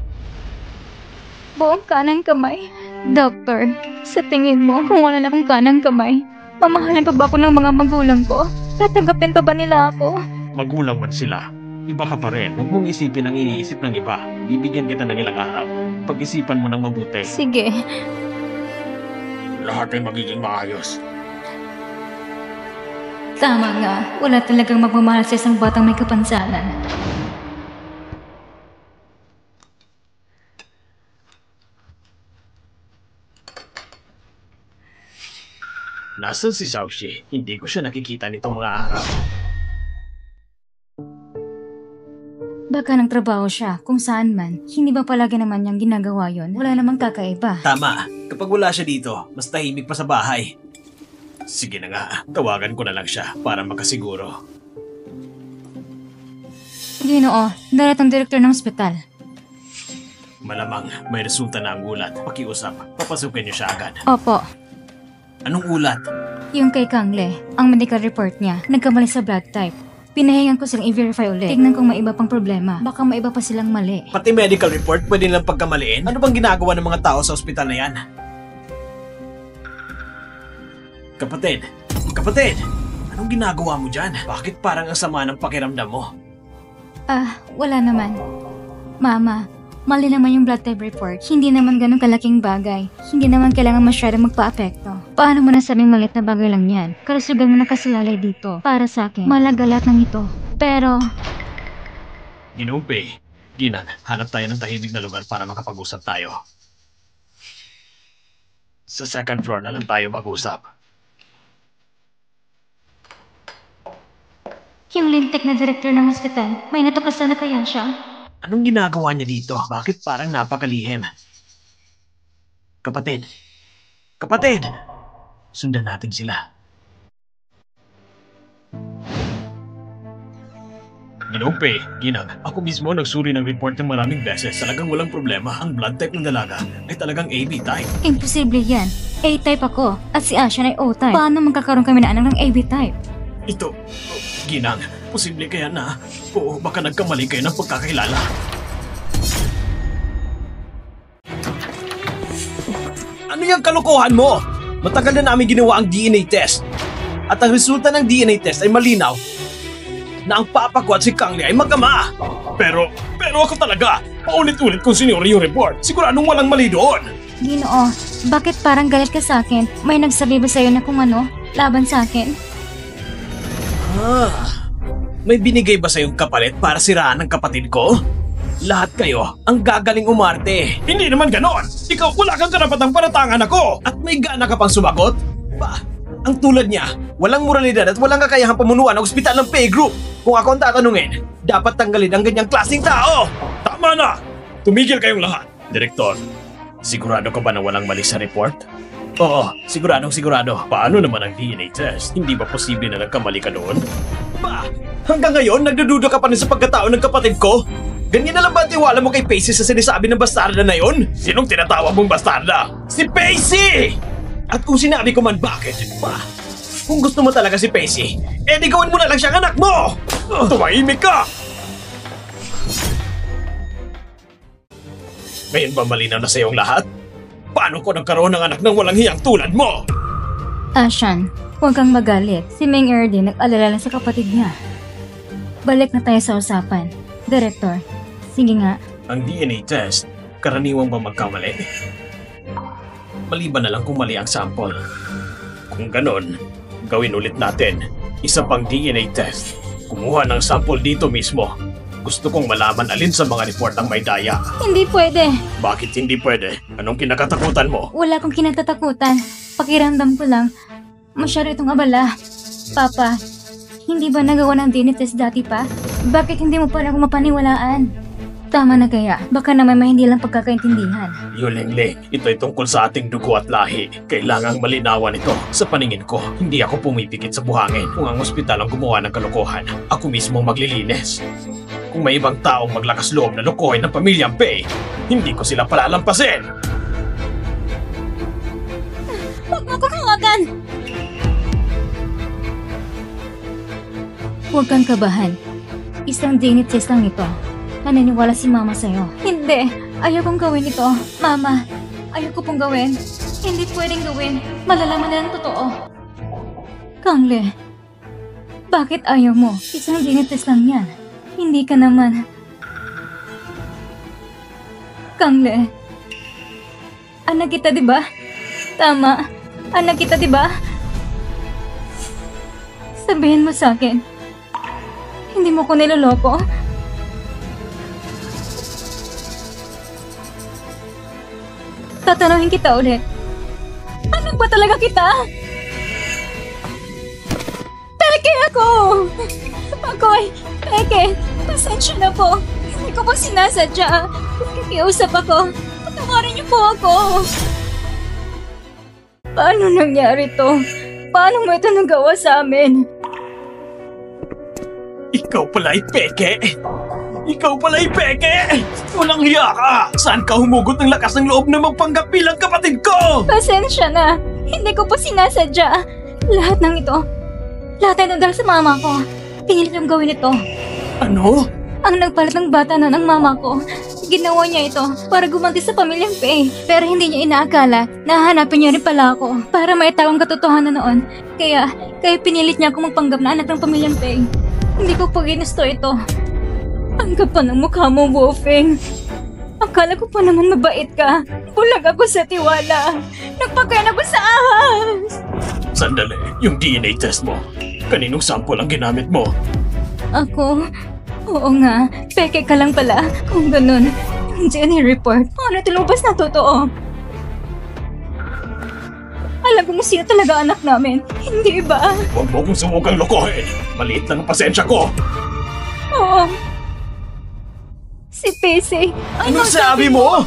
Buong kanang kamay? Doktor, sa tingin mo, kung wala na akong kanang kamay, mamahalan pa ba ako ng mga magulang ko? Tatanggapin pa ba nila ako? Magulang man sila. Iba ka pa rin. Huwag mong isipin ang iniisip ng iba. Bibigyan kita ng ilang araw. Pag-isipan mo ng mabuti. Sige. Lahat ay magiging maayos. Tama nga, wala talagang magmamahal sa isang batang may kapansanan. Nasaan si Xiaoxi? Hindi ko siya nakikita nitong mga araw. Baka ng trabaho siya, kung saan man. Hindi ba palagi naman niyang ginagawa yon? Wala namang kakaiba. Tama. Kapag wala siya dito, mas tahimik pa sa bahay. Sige na nga, tawagan ko na lang siya para makasiguro. Ginoo, darat ang direktor ng ospital. Malamang may resulta na ang ulat. Pakiusap, papasukin niyo siya agad. Opo, Anong ulat? yung kay Kangle, ang medical report niya, nagkamali sa blood type. Pinahingan ko silang i-verify ulit. Tignan kung may iba pang problema. Baka may iba pa silang mali. Pati medical report pwede nilang pagkamaliin? Ano bang ginagawa ng mga tao sa ospital na yan? Kapatid! Anong ginagawa mo dyan? Bakit parang ang sama ng pakiramdam mo? Wala naman. Mama, mali naman yung blood type report. Hindi naman ganun kalaking bagay. Hindi naman kailangan masyadong magpa-apekto. Paano mo nasabing malit na bagay lang yan? Kalusugan mo nakasalalay dito. Para sa akin, malaga lahat ng ito. Pero, Ginumpi. Ginan, hanap tayo ng tahimik na lugar para makapag-usap tayo. Sa second floor na lang tayo mag-usap. yung lintik na direktor ng ospital, may natuklasan na kaya siya? Anong ginagawa niya dito? Bakit parang napakalihim? Kapatid! Sundan natin sila. Ginumpi, Ginang, ako mismo nagsuri ng report ng maraming beses. Talagang walang problema. Ang blood type ng dalaga ay talagang AB type. Imposible yan. A-type ako, at si Ashan ay O-type. Paano magkakaroon kami na anak ng AB type? Ito, Ginang, posible kaya na o baka nagkamali kayo ng pagkakilala. Ano yung kalokohan mo? Matagal na namin ginawa ang DNA test. At ang resulta ng DNA test ay malinaw na ang papa ko at si Kangle ay magkama. Pero ako talaga, paulit-ulit kong sinuri yung report. Siguradong walang mali doon. Ginoo, bakit parang galit ka sa akin? May nagsabi ba sa'yo na kung ano, laban sa akin? May binigay ba sa'yong kapalit para siraan ang kapatid ko? Lahat kayo ang gagaling umarte. Hindi naman ganon. Ikaw wala kang karapatang panatangan ako. At may gana ka pang sumagot? Ang tulad niya, walang moralidad at walang kakayahang pamunuan ng ospital ng Pay Group. Kung ako ang tatanungin, dapat tanggalin ang ganyang klaseng tao. Tama na! Tumigil kayong lahat. Direktor, sigurado ka ba na walang mali sa report? Oo, sigurado. Paano naman ang DNA test? Hindi ba posible na nagkamali ka doon? Hanggang ngayon, nagdududa ka pa rin sa pagkatao ng kapatid ko? Ganyan na lang ba ang tiwala mo kay Pacey sa sinasabi ng bastarda na yon? Sinong tinatawag mong bastarda? Si Pacey! At kung sinabi ko man bakit, kung gusto mo talaga si Pacey, di gawin mo na lang siyang anak mo! Tumahimik ka! Ngayon ba malinaw na sa iyong lahat? Paano ko nagkaroon ng anak ng walang hiyang tulad mo? Ashan, huwag kang magalit. Si Ming din nag-alala lang sa kapatid niya. Balik na tayo sa usapan. Director, sige nga. Ang DNA test, karaniwang ba magkamali? Maliban na lang kung mali ang sample. Kung ganon, gawin ulit natin. Isa pang DNA test. Kumuha ng sample dito mismo. Gusto kong malaman alin sa mga report ang may daya. Hindi pwede. Bakit hindi pwede? Anong kinakatakutan mo? Wala akong kinatatakutan. Pakiramdam ko lang. Masyado itong abala. Papa, hindi ba nagawa ng DNA test dati pa? Bakit hindi mo pa ako mapaniwalaan? Tama na kaya, baka naman may hindi lang pagkakaintindihan. Yuling-ling, ito ay tungkol sa ating dugo at lahi. Kailangang malinawan ito. Sa paningin ko, hindi ako pumipikit sa buhangin. Kung ang ospital ang gumawa ng kalokohan, ako mismo ang maglilinis. Kung may ibang taong maglakas loob na lokohin ng pamilyang Pei, hindi ko sila palalampasin! Huwag mo ko hawakan! Huwag kang kabahan. Isang DNA test lang ito. Naniniwala si Mama sa'yo. Hindi. Ayaw kong gawin ito. Mama, ayaw ko pong gawin. Hindi pwedeng gawin. Malalaman na ang totoo. Kangle, bakit ayaw mo? Isang DNA test lang yan. Hindi ka naman. Kangle, anak kita, di ba? Tama. Anak kita, di ba? Sabihin mo sa akin. Hindi mo ko niloloko? Tatanungin kita ulit. Anak ba talaga kita? Peke ako! Ako'y peke. Pasensya na po. Hindi ko po sinasadya. Nakikiusap ako. Patawarin niyo po ako. Paano nangyari to? Paano mo ito nagawa sa amin? Ikaw pala ay peke! Ikaw pala ay peke! Walang hiya ka! Saan ka humugot ng lakas ng loob na magpanggap bilang kapatid ko? Pasensya na. Hindi ko po sinasadya. Lahat ng ito dahil sa mama ko. Pinilit kong gawin ito. Ano? Ang nagpalit ng bata na ng mama ko. Ginawa niya ito para gumanti sa pamilyang Pei. Pero hindi niya inaakala na hahanapin niya rin pala ako para maitaw ang katotohanan noon. Kaya pinilit niya akong magpanggap na anak ng pamilyang Pei. Hindi ko pa ginusto ito. Ang kapal ng mukha mo, Wolfing. Akala ko pa naman mabait ka. Bulag ako sa tiwala. Nagpakain ako sa ahas. Sandali, yung DNA test mo. Kaninong sample ang ginamit mo? Ako? Oo nga. Peke ka lang pala. Kung ganun, yung DNA report, paano ito lumabas na totoo? Alam ko kung sino talaga anak namin. Hindi ba? Huwag mo kong sumukang lokohin. Maliit lang ang pasensya ko. Oo. Si Pacey. Ano sabi mo?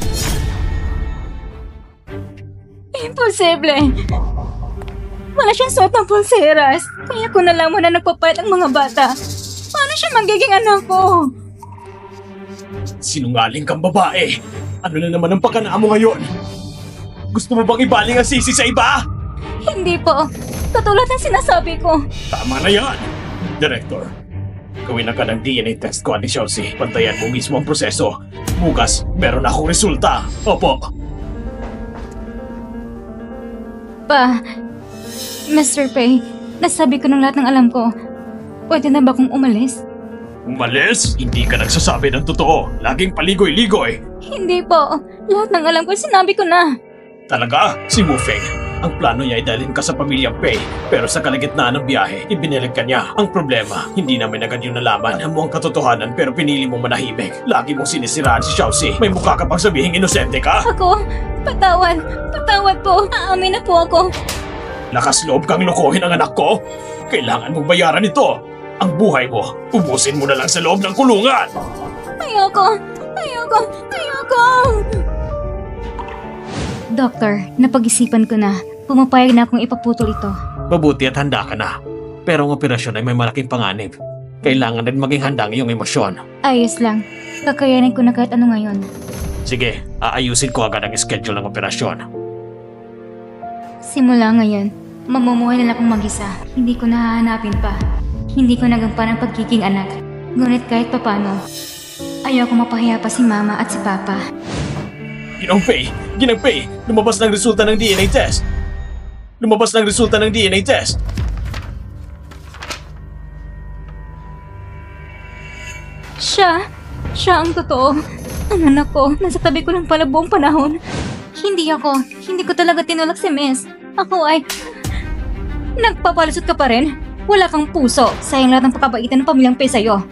Imposible. Wala siyang suot ng pulseras. Kaya ko na lang muna nagpapalit ang mga bata. Paano siya magiging anak ko? Sinungaling kang babae. Ano na naman ang pakana mo ngayon? Gusto mo bang ibaling ang sisi sa iba? Hindi po. Katulad ng sinasabi ko. Tama na yan. Director, gawin na ka ng DNA test ko, Ate Chelsea. Pantayan mo mismo ang proseso. Bukas, meron akong resulta. Opo. Pa, Mr. Pei, nasabi ko ng lahat ng alam ko. Pwede na ba kong umalis? Umalis? Hindi ka nagsasabi ng totoo. Laging paligoy-ligoy. Hindi po. Lahat ng alam ko, sinabi ko na. Talaga? Si Wu Feng. Ang plano niya ay dalhin ka sa pamilyang Pei. Pero sa kalagitnaan ng biyahe, ibinilig ka niya. Ang problema, hindi namin agad yung nalaman. Alam mo ang katotohanan pero pinili mong manahimik. Lagi mong sinisiraan si Xiaoxi. May mukha ka pang sabihing inosente ka? Ako? Patawad. Patawad po. Aamin na po ako. Lakas loob kang lokohin ang anak ko? Kailangan mong bayaran ito. Ang buhay mo, ubusin mo na lang sa loob ng kulungan. Ayoko. Ayoko. Ayoko. Doktor, napag-isipan ko na. Pumapayag na akong ipaputol ito. Mabuti at handa ka na. Pero ang operasyon ay may malaking panganib. Kailangan din maging handa ang iyong emosyon. Ayos lang. Kakayanin ko na kahit ano ngayon. Sige, aayusin ko agad ang schedule ng operasyon. Simula ngayon, mamumuhay na lang akong mag-isa. Hindi ko nahahanapin pa. Hindi ko nagampan ang pagiging anak. Ngunit kahit papano, ayaw ko mapahiya pa si Mama at si Papa. Ginang Pei, lumabas ng resulta ng DNA test. Lumabas ng resulta ng DNA test. Siya ang totoo. Ang anak ko, nasa tabi ko lang pala buong panahon. Hindi ko talaga tinulak si Miss. Ako ay... Nagpapalusot ka pa rin? Wala kang puso. Sayang lahat ng pagkabaitan ng pamilyang Pei sa'yo.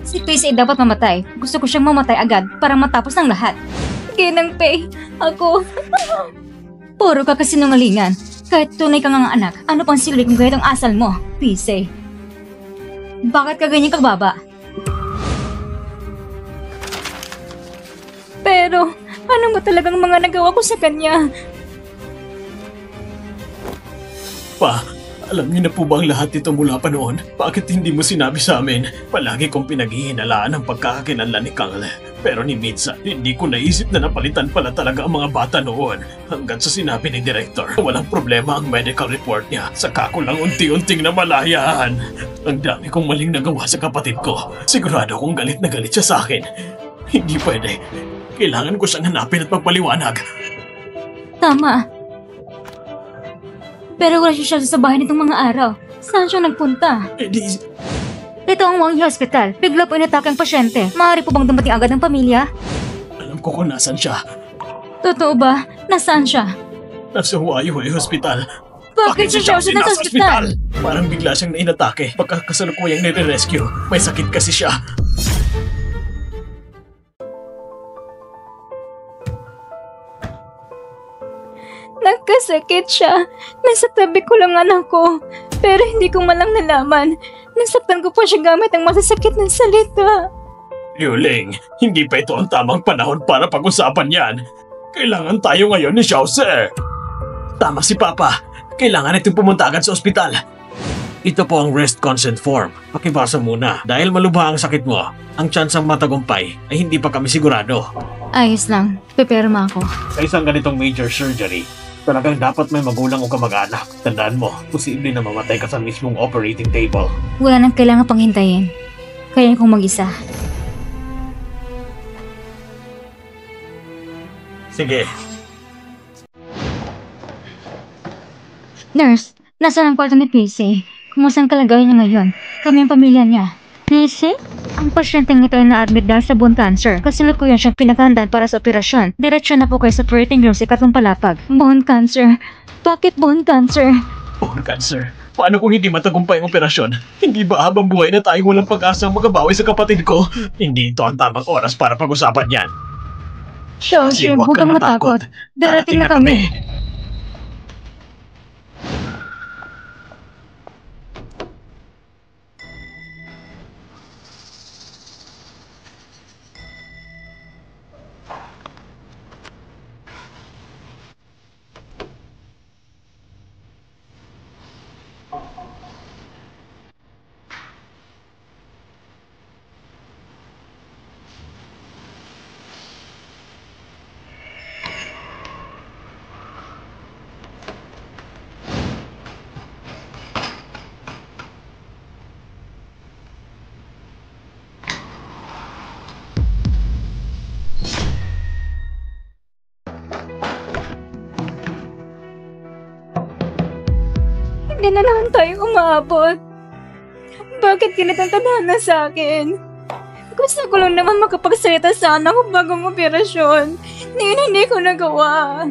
Si Pacey ay dapat mamatay. Gusto ko siyang mamatay agad para matapos ng lahat. Ginang Pei, ako... Puro ka kasinungalingan. Kahit tunay ka nga anak, ano pang silbi kung gayet ang asal mo, Pacey? Bakit ka ganyan kababa? Pero, ano mo talagang mga nagawa ko sa kanya? Pa, alam niyo na po ba ang lahat ito mula pa noon? Bakit hindi mo sinabi sa amin? Palagi kong pinaghihinalaan ang pagkakakilanlan ni Kang. Pero ni minsan, hindi ko naisip na napalitan pala talaga ang mga bata noon. Hanggang sa sinabi ni Director, walang problema ang medical report niya. Saka ko lang unti-unting namalayan. Ang dami kong maling nagawa sa kapatid ko. Sigurado kong galit na galit siya sa akin. Hindi pwede. Kailangan ko siyang hanapin at magpaliwanag. Tama. Pero wala siya sa bahay nitong mga araw. Saan siya nagpunta? Eh di, Ito ang Wangi Hospital. Bigla po inatake ang pasyente. Maaari po bang dumating agad ng pamilya? alam ko kung nasan siya. Totoo ba? Nasaan siya? Nasa Huayhuay Hospital. Bakit siya nasa ospital? Parang bigla siyang nainatake. Pagkakasalukuyang nire-rescue. May sakit kasi siya. Nagkasakit siya. Nasa tabi ko lang anak ko. Pero hindi ko malang nalaman. Nasaktan ko po siya gamit ang masasakit na salita. Yuling, hindi pa ito ang tamang panahon para pag-usapan yan. Kailangan tayo ngayon ni Xiaoze. Tama si Papa. Kailangan itong pumunta agad sa ospital. Ito po ang rest consent form. Pakibasa muna. Dahil malubha ang sakit mo, ang tsansang matagumpay ay hindi pa kami sigurado. Ayos lang. Peperma ako. Sa isang ganitong major surgery, talagang dapat may magulang o kamag-anak. Tandaan mo, posible na mamatay ka sa mismong operating table. Wala nang kailangan pang hintayin. Kaya kong mag-isa. Sige. Nurse, nasaan ang kwarto ni PC? Kumusta ang kalagayan niya ngayon? Kami ang pamilya niya. PC? Ang pasyenteng ito ay na-admit dahil sa bone cancer. Kasalukuyan siyang pinaghandaan para sa operasyon. Diretso na po kayo sa operating room sa ikatlong palapag. Bone cancer? Bakit bone cancer? Bone cancer. Paano kung hindi matagumpay ang operasyon? Hindi ba habang buhay na tayong walang pag-asang magabawi sa kapatid ko? Hindi ito ang tamang oras para pag-usapan yan. Xiaoxi, huwag kang matakot. Darating na kami. Hindi na naman tayo umabot. Bakit ganitong tadhana sa akin? Gusto ko lang naman makapagsalita sa anak ko bagong operasyon. Hindi ko nagawa.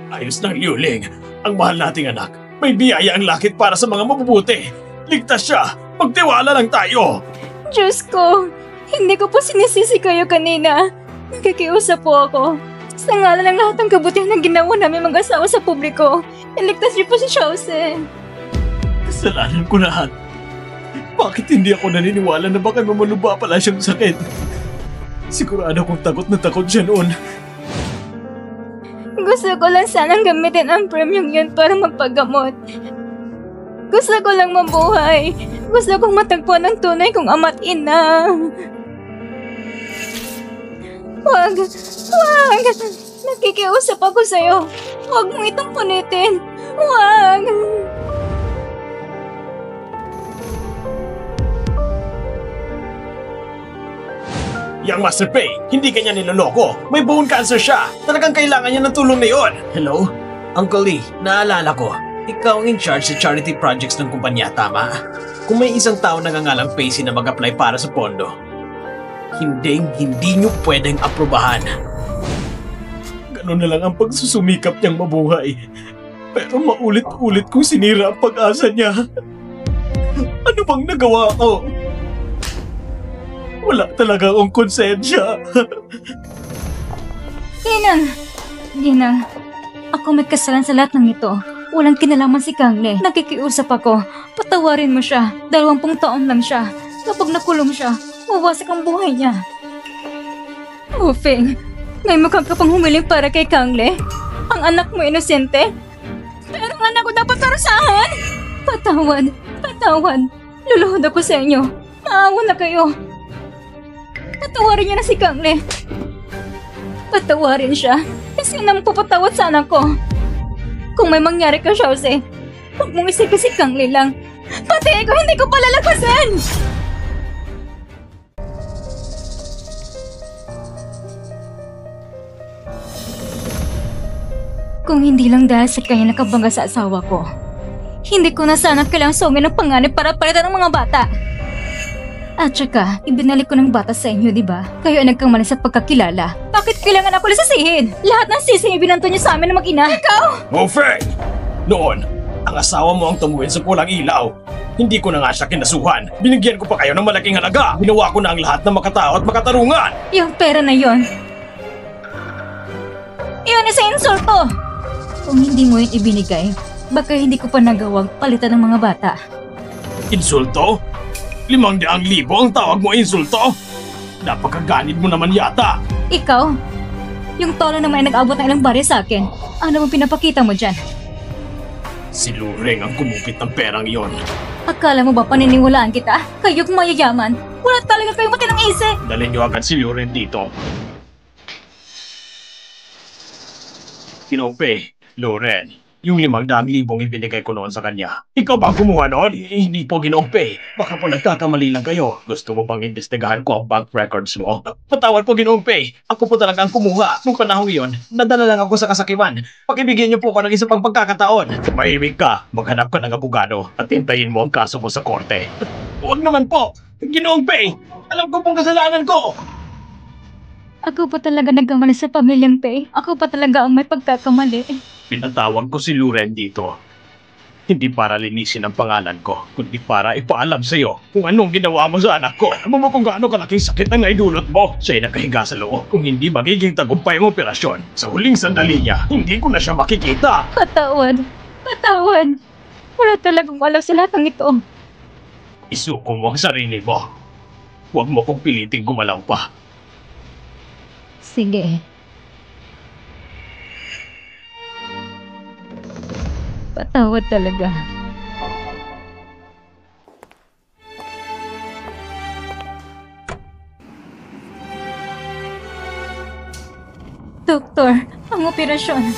Ayos ng Yuling. Ang mahal nating anak. May biyaya ang lakit para sa mga mabubuti. Ligtas siya. Magtiwala lang tayo. Diyos ko, hindi ko po sinisisi kayo kanina. Nakikiusap po ako. Sa ngalan ng lahat ng kabutihan na ginawa namin mag-asawa sa publiko, iligtas niyo po si Xiaoze. Kasalanan ko lahat. Bakit hindi ako naniniwala na baka mamalubha pala siyang sakit? Sigurado kong takot na takot siya noon. Gusto ko lang sanang gamitin ang premium yun para magpagamot. Gusto ko lang mabuhay. Gusto kong matagpuan ang tunay kong ama't ina. Wag! Nakikiusap ako sa'yo. Huwag mo itong punitin. Wag! Yang Master Pei, hindi kanya niloloko. May bone cancer siya. Talagang kailangan niya ng tulong na yon. Hello? Uncle Lee, naalala ko. Ikaw ang in charge sa charity projects ng kumpanya, tama? Kung may isang tao nangangalang Pacey na mag-apply para sa pondo, hindi niyo pwedeng aprobahan. Ganun na lang ang pagsusumikap niyang mabuhay. Pero maulit-ulit kong sinira ang pag-asa niya. Ano bang nagawa ko? Wala talaga akong konsensya. Ginang, ako may kasalan sa lahat ng ito. Walang kinalaman si Kangle. Nakikiusap ako. Patawarin mo siya. 20 taon lang siya. Kapag nakulong siya, wawasak ang buhay niya. Ufeng, May mukhang ka pang humiling para kay Kangle. Ang anak mo inosente. Pero ang anak ko dapat parusahan. Patawan. Luluhod ako sa inyo. Maawa na kayo. Patawarin niyo na si Kangle. Patawarin siya. Kasi nang papatawad sa anak ko. Kung may mangyari ka, Xiaozi, huwag mong isipin si Kangle lang. Pati ako hindi ko palalagpasan! Kung hindi lang dahil sa kanya nakabangga sa asawa ko, hindi ko na sana kailangang sungin ng panganib para palitan ng mga bata. At saka, ibinalik ko ng bata sa inyo, di ba? Kayo ay nagkamali sa pagkakilala. Bakit kailangan ako sisihin? Lahat ng sising ibinanto niyo sa amin ng mag-ina. Ikaw! Oh, Feng! Noon, ang asawa mo ang tumuhin sa pulang ilaw. Hindi ko na nga siya kinasuhan. Binigyan ko pa kayo ng malaking halaga. Ginawa ko na ang lahat na makatao at makatarungan. Yung pera na yon. Yun isa insulto! Kung hindi mo yun ibinigay, baka hindi ko pa nagawag palitan ng mga bata. Insulto? 500,000 ang tawag mo insulto? Napakaganid mo naman yata. Ikaw? Yung tolo naman ay nag-abot ng ilang barya sa akin. Ano bang pinapakita mo dyan? Si Lureng ang kumupit ng perang iyon. Akala mo ba paniniwalaan kita? Kayo'y mayayaman. Wala talaga kayong matinang isip. Dalhin niyo agad si Lureng dito. Kinopay, Loren, yung 500,000 ibinigay ko noon sa kanya. Ikaw ba ang kumuha noon? Hindi po, Ginopay. Baka po nagkakamali lang kayo. Gusto mo bang imbestigahan ko ang bank records mo? Patawad po, Ginopay. Ako po talaga ang kumuha. Nung panahon yun, nadala lang ako sa kasakiman. Pakibigyan niyo po ako ng isang pang pagkakataon. Mahimik ka, maghanap ka ng abogado at hintayin mo ang kaso mo sa korte. Huwag naman po, Ginopay. Alam ko pong kasalanan ko. Ako pa talaga nagkamali sa pamilyang Pei. Ako pa talaga ang may pagkakamali. Pinatawag ko si Luren dito. Hindi para linisin ang pangalan ko, kundi para ipaalam sa iyo kung anong ginawa mo sa anak ko. Alam mo kung gaano kalaking sakit ang naidulot mo. Siya'y nakahiga sa loob. Kung hindi magiging tagumpay ang operasyon, sa huling sandali niya, hindi ko na siya makikita. Patawad. Wala talagang alam sa lahat ng ito. Isuko mo ang sarili mo. Huwag mo kong piliting gumalaw pa. Sige. Patawad talaga. Doktor, ang operasyon.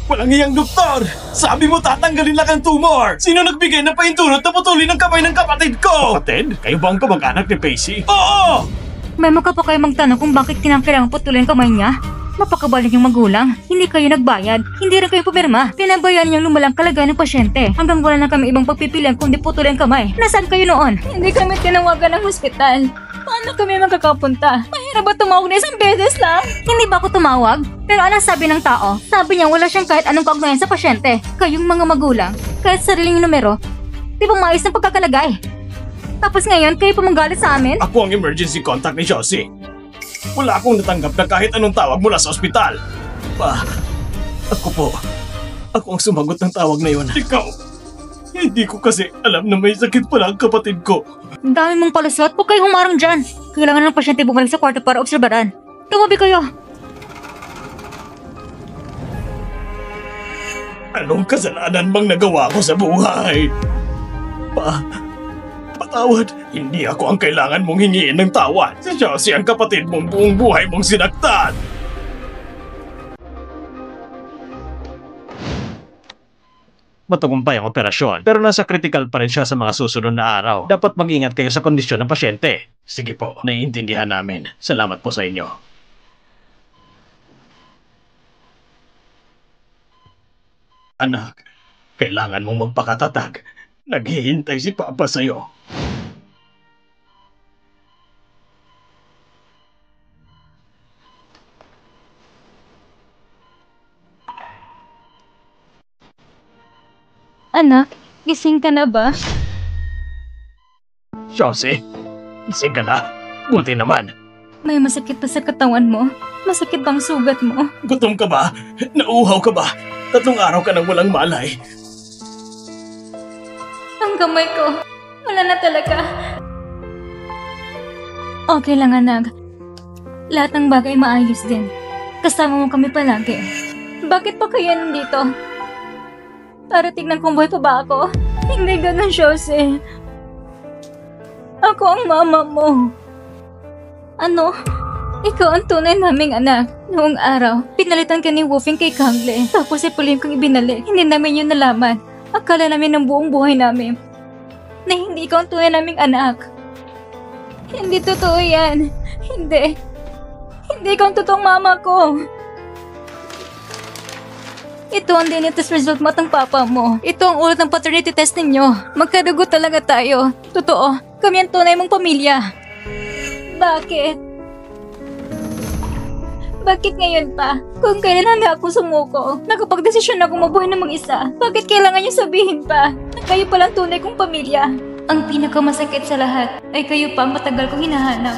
Walang iyang doktor! Sabi mo tatanggalin lang ang tumor! Sino nagbigay ng paintulot na putulin ang kamay ng kapatid ko? Kapatid? Kayo ba ang kamag-anak ni Pacey? Oo! May mukha pa kayo magtanong kung bakit kinakailangan putulin ang kamay niya? Napakabalik yung magulang. Hindi kayo nagbayad. Hindi rin kayo pumirma. Pinabayaan niyang lumalang kalagayan ng pasyente. Hanggang wala na kami ibang pagpipilian kundi putulin ang kamay. Nasaan kayo noon? Hindi kami tinawagan ng hospital. Paano kami magkakapunta? Mahirap ba tumawag na isang beses lang? Hindi ba ako tumawag? Pero anong sabi ng tao? Sabi niya wala siyang kahit anong kaugnayan sa pasyente. Kayong mga magulang, kahit sariling numero, di ba maayos ng pagkakalagay? Tapos ngayon, kayo pa manggalit sa amin? Ako ang emergency contact ni Josie. Wala akong natanggap na kahit anong tawag mula sa ospital. Ako ang sumagot ng tawag na yun. Ikaw, hindi ko kasi alam na may sakit pala ang kapatid ko. Ang dami mong palusot, huwag kayo humarang dyan. Kailangan ng pasyente bumalik sa kwarto para obserbaran. Tumabi kayo. Anong kasalanan bang nagawa ko sa buhay? Patawad. Hindi ako ang kailangan mong hingiin ng tawad. Si Josie ang kapatid mong buong buhay mong sinaktan. Matagumpay ang operasyon, pero nasa critical pa rin siya sa mga susunod na araw. Dapat mag-ingat kayo sa kondisyon ng pasyente. Sige po, naiintindihan namin. Salamat po sa inyo. Anak, kailangan mong magpakatatag. Naghihintay si Papa sa'yo. Anak, gising ka na ba? Josie, ising ka na. Buti naman. May masakit pa sa katawan mo? Masakit bang sugat mo? Gutom ka ba? Nauuhaw ka ba? 3 araw ka nang walang malay. Ang kamay ko, Wala na talaga. Okay lang, anak. Lahat ng bagay maayos din. Kasama mo kami palagi. Bakit pa kaya nandito? Para tignan kung buhay pa ba ako? Hindi ganun, Jose. Ako ang mama mo. Ano? Ikaw ang tunay naming anak. Noong araw, pinalitan ka ni Wolfing kay Kangle. Tapos si Pauline kong ibinalik. Hindi namin yun nalaman. Akala namin ng buong buhay namin na hindi ikaw ang tunay naming anak. Hindi totoo yan. Hindi. Hindi ikaw ang totoong mama ko. Ito ang DNA test result mo at ng papa mo. Ito ang ulat ng paternity test ninyo. Magkadugo talaga tayo. Totoo, kami ang tunay mong pamilya. Bakit? Bakit ngayon pa? Kung kailan handa ako sumuko, nakapagdesisyon ako mabuhay ng mag-isa, bakit kailangan niyo sabihin pa na kayo palang tunay kong pamilya? Ang pinakamasakit sa lahat ay kayo pa ang matagal kong hinahanap.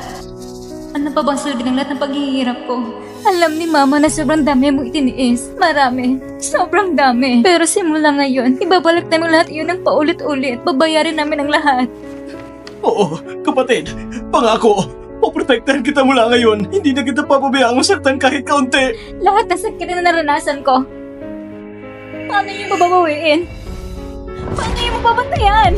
Ano pa bang sulbi ng lahat ng paghihirap ko? Alam ni Mama na sobrang dami mo itiniis. Marami. Sobrang dami. Pero simula ngayon, ibabalik namin lahat iyon ng paulit-ulit. Babayarin namin ang lahat. Oo, kapatid. Pangako. Poprotektahan kita mula ngayon. Hindi na kita papabayaan masaktan kahit kaunti. Lahat ng sakit na naranasan ko. Paano niyo babawiin? Paano niyo mapabantayan?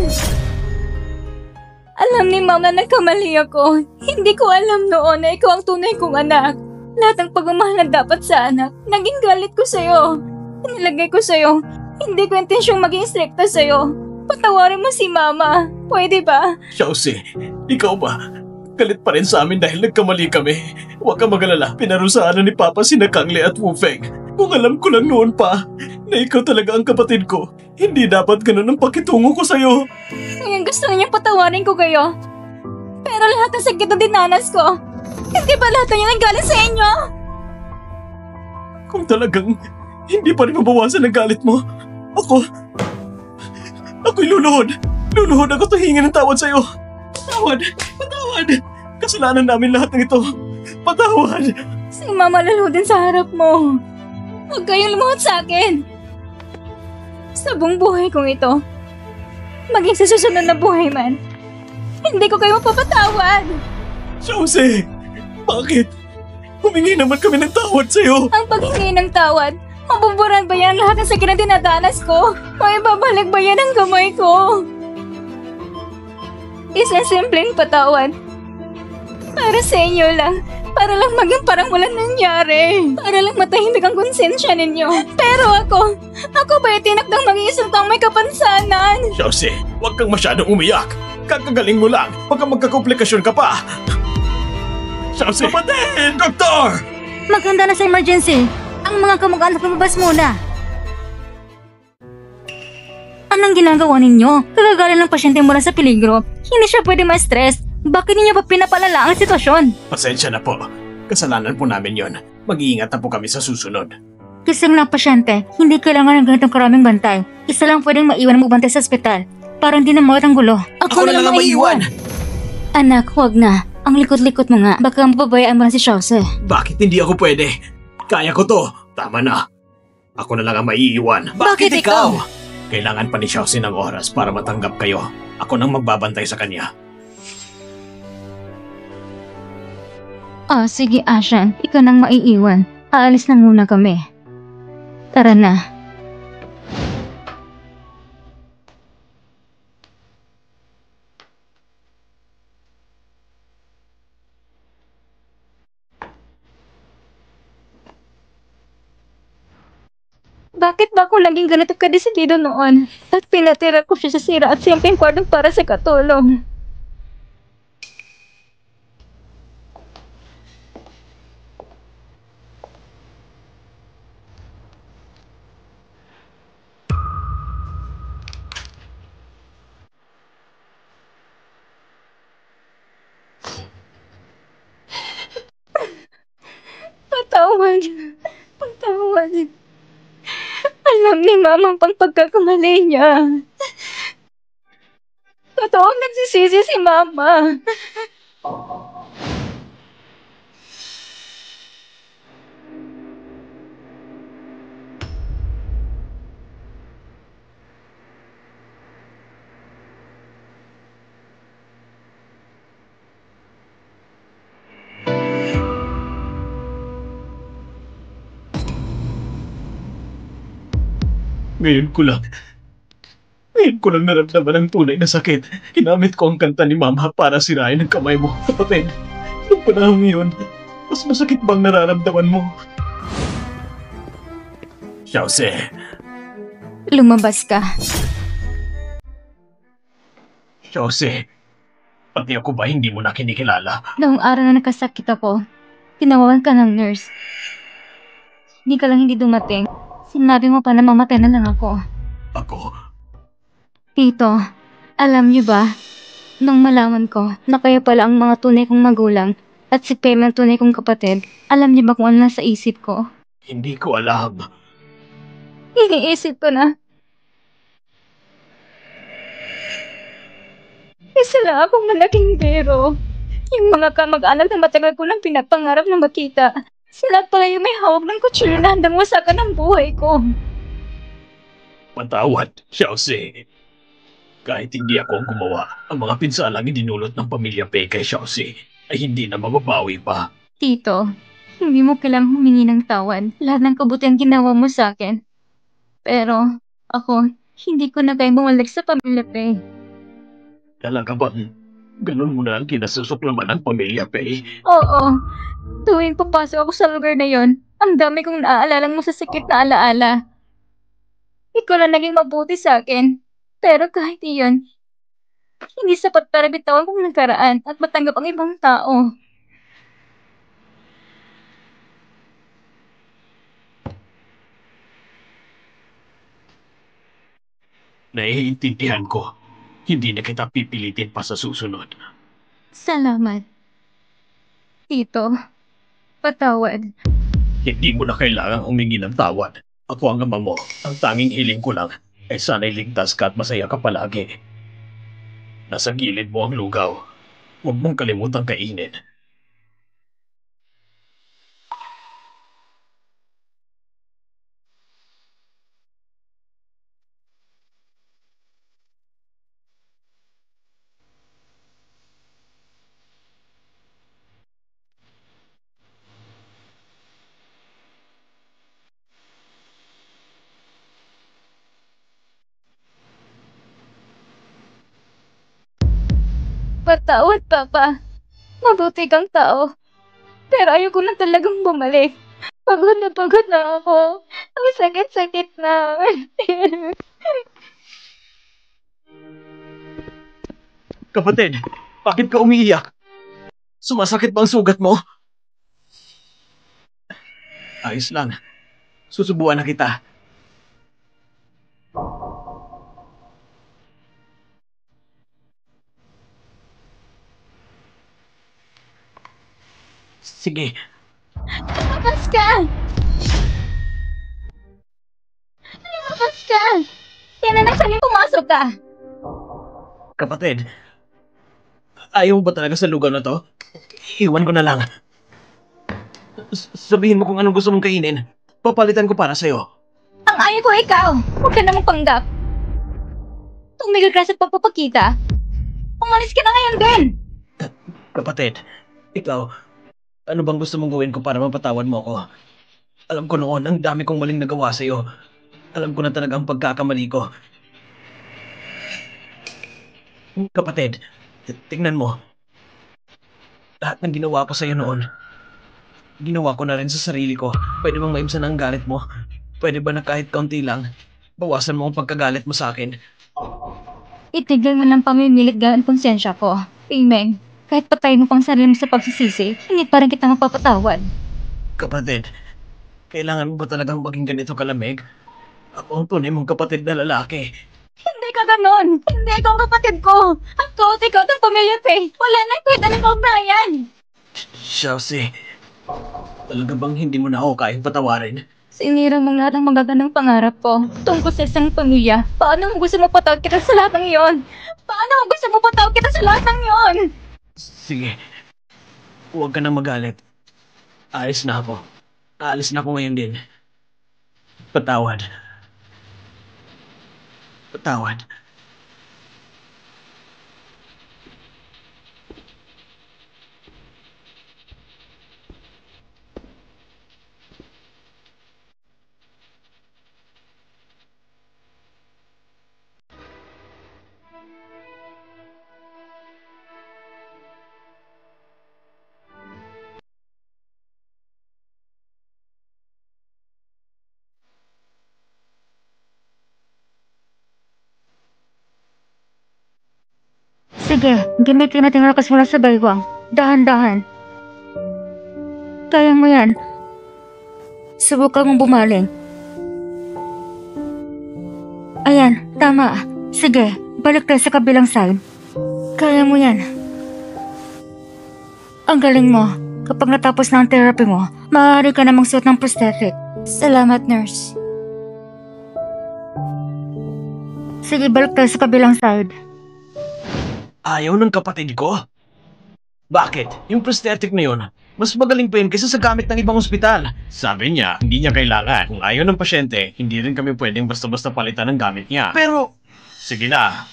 Alam ni Mama na nagkamali ako. Hindi ko alam noon na ikaw ang tunay kong anak. Lahat ng pagmamahal na dapat sa anak, naging galit ko sa'yo. Nilagay ko sa'yo. Hindi ko intensyong maging strikta sa'yo. Patawarin mo si Mama. Pwede ba? Chelsea, ikaw ba? Galit pa rin sa amin dahil nagkamali kami. Huwag kang magalala, pinarusahan na ni Papa sina Kangle at Wufeng. Kung alam ko lang noon pa na ikaw talaga ang kapatid ko, hindi dapat ganun ang pakitungo ko sa'yo. Ngayon gusto niya patawarin ko kayo. Pero lahat ng sakit na dinanas ko, hindi ba lahat na yan ang galing sa inyo? Kung talagang hindi pa rin mabawasan ang galit mo, ako'y luluhod. Luluhod ako tuhingin ng tawad sa'yo. Patawad! Patawad! Kasalanan namin lahat ng ito. Patawad! Si Mama laluhod din sa harap mo. Huwag kayong lumuhod sa akin. Sa buong buhay kong ito, maging sa susunod na buhay man, hindi ko kayo mapapatawad. Jose! Bakit? Humingi naman kami ng tawad sa'yo. Ang paghingi ng tawad, mabuburan ba yan ang lahat ng sakit na dinadanas ko? O ibabalik ba yan ang kamay ko? Isang simpleng patawad. Para sa inyo lang. Para lang maging parang walang nangyari. Para lang matahimik ang konsensya ninyo. Pero ako ba itinakdang maging isang taong may kapansanan? Jose, huwag kang masyadong umiyak. Kakagaling mo lang. Baka magkakomplikasyon ka pa. Jose! Kapatid! Doktor! Maganda na sa emergency. Ang mga kamag-anak lumabas muna. Anong ginagawa ninyo? Kagagaling ng pasyente mula sa peligro. Hindi siya pwede ma-stress. Bakit ninyo pa pinapalala ang sitwasyon? Pasensya na po. Kasalanan po namin yon. Mag-iingat na po kami sa susunod. Kising ng pasyente, hindi kailangan ng ganitong karaming bantay. Isa lang pwedeng maiwan ang magbantay sa ospital. Para hindi na mawat ang gulo. Ako na lang ang maiwan! Anak, huwag na. Ang likot-likot mo nga. Baka mapabayaan mo na si Chelsea. Bakit hindi ako pwede? Kaya ko to. Tama na. Ako na lang ang maiiwan. Bakit ikaw? Kailangan pa ni Chelsea ng oras para matanggap kayo. Ako nang magbabantay sa kanya. Sige Ashan. Ikaw nang maiiwan. Aalis na muna kami. Tara na. Bakit ba ako laging ganito kadesidido noon? At pinatira ko siya sa sira at simpleng kwadong para sa katulong. Patawad. Patawad. Alam ni Mama pang pagkakamali niya. Totoo nagsisisi si Mama. Ngayon ko lang. Ngayon ko lang naramdaman ang tunay na sakit. Ginamit ko ang kanta ni Mama para sirain ang kamay mo. Kapatid, nung panahon ngayon, mas masakit bang nararamdaman mo? Xiaoze, Lumabas ka. Xiaoze, pati ako ba hindi mo na kinikilala? Noong araw na nakasakit ako, tinawagan ka ng nurse. Hindi ka lang hindi dumating. Sinabi mo pa na mamatay na lang ako. Ako, Tito, alam niyo ba, nung malaman ko na kayo pala ang mga tunay kong magulang at si Pem ang tunay kong kapatid, alam niyo ba kung ano nasa isip ko? hindi ko alam. Iniisip ko na, isa lang akong malaking biro. Yung mga kamag-anak na matagal ko nang pinapangarap na makita. Sila pala yung may hawak ng kutsilyo na handang wasakan ang buhay ko. Patawad, Xiaoze. Kahit hindi ako ang gumawa, ang mga pinsalang idinulot ng pamilya Pei kay Xiaoze ay hindi na mababawi pa. Tito, hindi mo kailangang humingi ng tawad. Lahat ng kabutihan ginawa mo sa akin. Pero, ako, hindi ko na kayo bumalik sa pamilya Pei. Talaga bang ganun mo na ang kinasusuklaman ng pamilya Pei? Oo, tuwing papasok ako sa lugar na yon, ang dami kong naaalalang mo sa sikit na alaala. Ikaw lang naging mabuti sa akin. Pero kahit iyon, hindi sapat para bitawan kong nakaraan at matanggap ang ibang tao. Naiintindihan ko. Hindi na kita pipilitin pa sa susunod. Salamat. Tito, patawad. Hindi mo na kailangang humingi ng tawad. Ako ang ama mo. Ang tanging hiling ko lang ay sana'y ligtas ka at masaya ka palagi. Nasa gilid mo ang lugaw. Huwag mong kalimutang kainin. Patawad, Papa. Mabuti kang tao. Pero ayoko na talagang bumalik. Pagod na ako. Ang sakit-sakit na. Kapatid, bakit ka umiiyak? Sumasakit ba ang sugat mo? Ayos lang. Susubuan na kita. Sige, Lumabas ka! Lumabas ka! Yan na nagsaling pumasok ka! kapatid. Ayaw mo ba talaga sa lugar na to? Iwan ko na lang. Sabihin mo kung anong gusto mong kainin. Papalitan ko para sa'yo. Ang ayaw ko ikaw! Huwag ka namang panggap! Tumigil ka sa pagpapakita. Umalis ka na ngayon din! Kapatid, ikaw, ano bang gusto mong gawin ko para mapatawad mo ako? Alam ko noon, ang dami kong maling nagawa sa'yo. Alam ko na talaga ang pagkakamali ko. Kapatid, tingnan mo. Lahat ng ginawa ko sa'yo noon, ginawa ko na rin sa sarili ko. Pwede bang maibsan ang galit mo? Pwede ba na kahit kaunti lang, bawasan mo ang pagkagalit mo sa akin? Itigil mo ng pamimilit gamit konsensya ko. Amen. Kahit patayin mo pang sarili mo sa pagsisisi, hindi pa rin kita mapapatawad. Kapatid, kailangan mo ba talagang maging ganito kalamig? Ako ang tunay mong kapatid na lalaki. Hindi ka ganon! Hindi ikaw ang kapatid ko! Ako at ikaw ng pamilya Faye! Wala nang kwenta ng kaugnayan! Chelsea, talaga bang hindi mo na ako kayang patawarin? Sinira mo lahat ng magagandang pangarap ko tungkol sa isang pamilya. Paano mo gusto mo patawad kita sa lahat ng iyon? Paano mo gusto mo patawad kita sa lahat ng iyon? Sige, huwag ka nang magalit. Ayos na ako. Aalis na ako ngayon din. Patawad. Patawad. Sige, gamitin natin ang lakas mula sa baywang. Dahan-dahan. Kaya mo yan. Subukan mong bumaling. Ayan, tama. Sige, balik tayo sa kabilang side. Kaya mo yan. Ang galing mo. Kapag natapos na ang therapy mo, maaari ka namang suot ng prosthetic. Salamat, nurse. Sige, balik tayo sa kabilang side. Ayaw ng kapatid ko? Bakit? Yung prosthetic na yun, mas magaling pa yun kaysa sa gamit ng ibang ospital. Sabi niya, hindi niya kailangan. Kung ayaw ng pasyente, hindi rin kami pwedeng basta-basta palitan ng gamit niya. Pero, Sige na.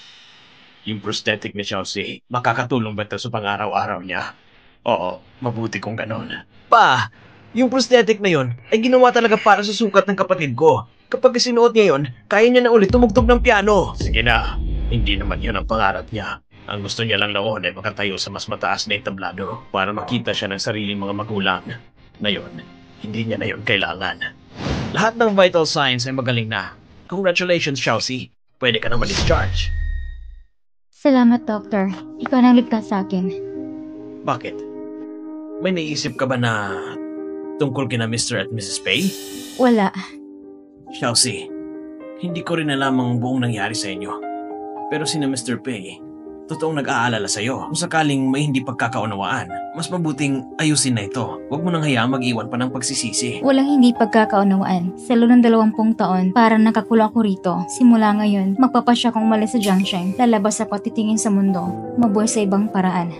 Yung prosthetic ni Chelsea, makakatulong ba ito sa pang-araw-araw niya? Oo, mabuti kung ganon. pa, yung prosthetic na yun ay ginawa talaga para sa sukat ng kapatid ko. Kapag sinuot niya yun, kaya niya na ulit tumugtog ng piano. Sige na, hindi naman yun ang pangarap niya. Ang gusto niya lang noon ay makatayo sa mas mataas na entablado para makita siya ng sariling mga magulang. Ngayon, hindi niya na yun kailangan. Lahat ng vital signs ay magaling na. Congratulations, Chelsea. Pwede ka na ma-discharge. Salamat, Doctor. Ikaw nang ligtas sa akin. Bakit? May naisip ka ba na tungkol kina Mr. at Mrs. Pay? Wala. Chelsea, hindi ko rin alam ang buong nangyari sa inyo. Pero sina Mr. Pay, totoong nag-aalala sa'yo. Kung sakaling may hindi pagkakaunawaan, mas mabuting ayusin na ito. Huwag mo nang hayaang mag-iwan pa ng pagsisisi. Walang hindi pagkakaunawaan. Sa loob ng 20 taon, parang nakakulong ako rito. Simula ngayon, magpapasya kong umalis sa Junction. Lalabas ako at titingin sa mundo. Mabuhay sa ibang paraan.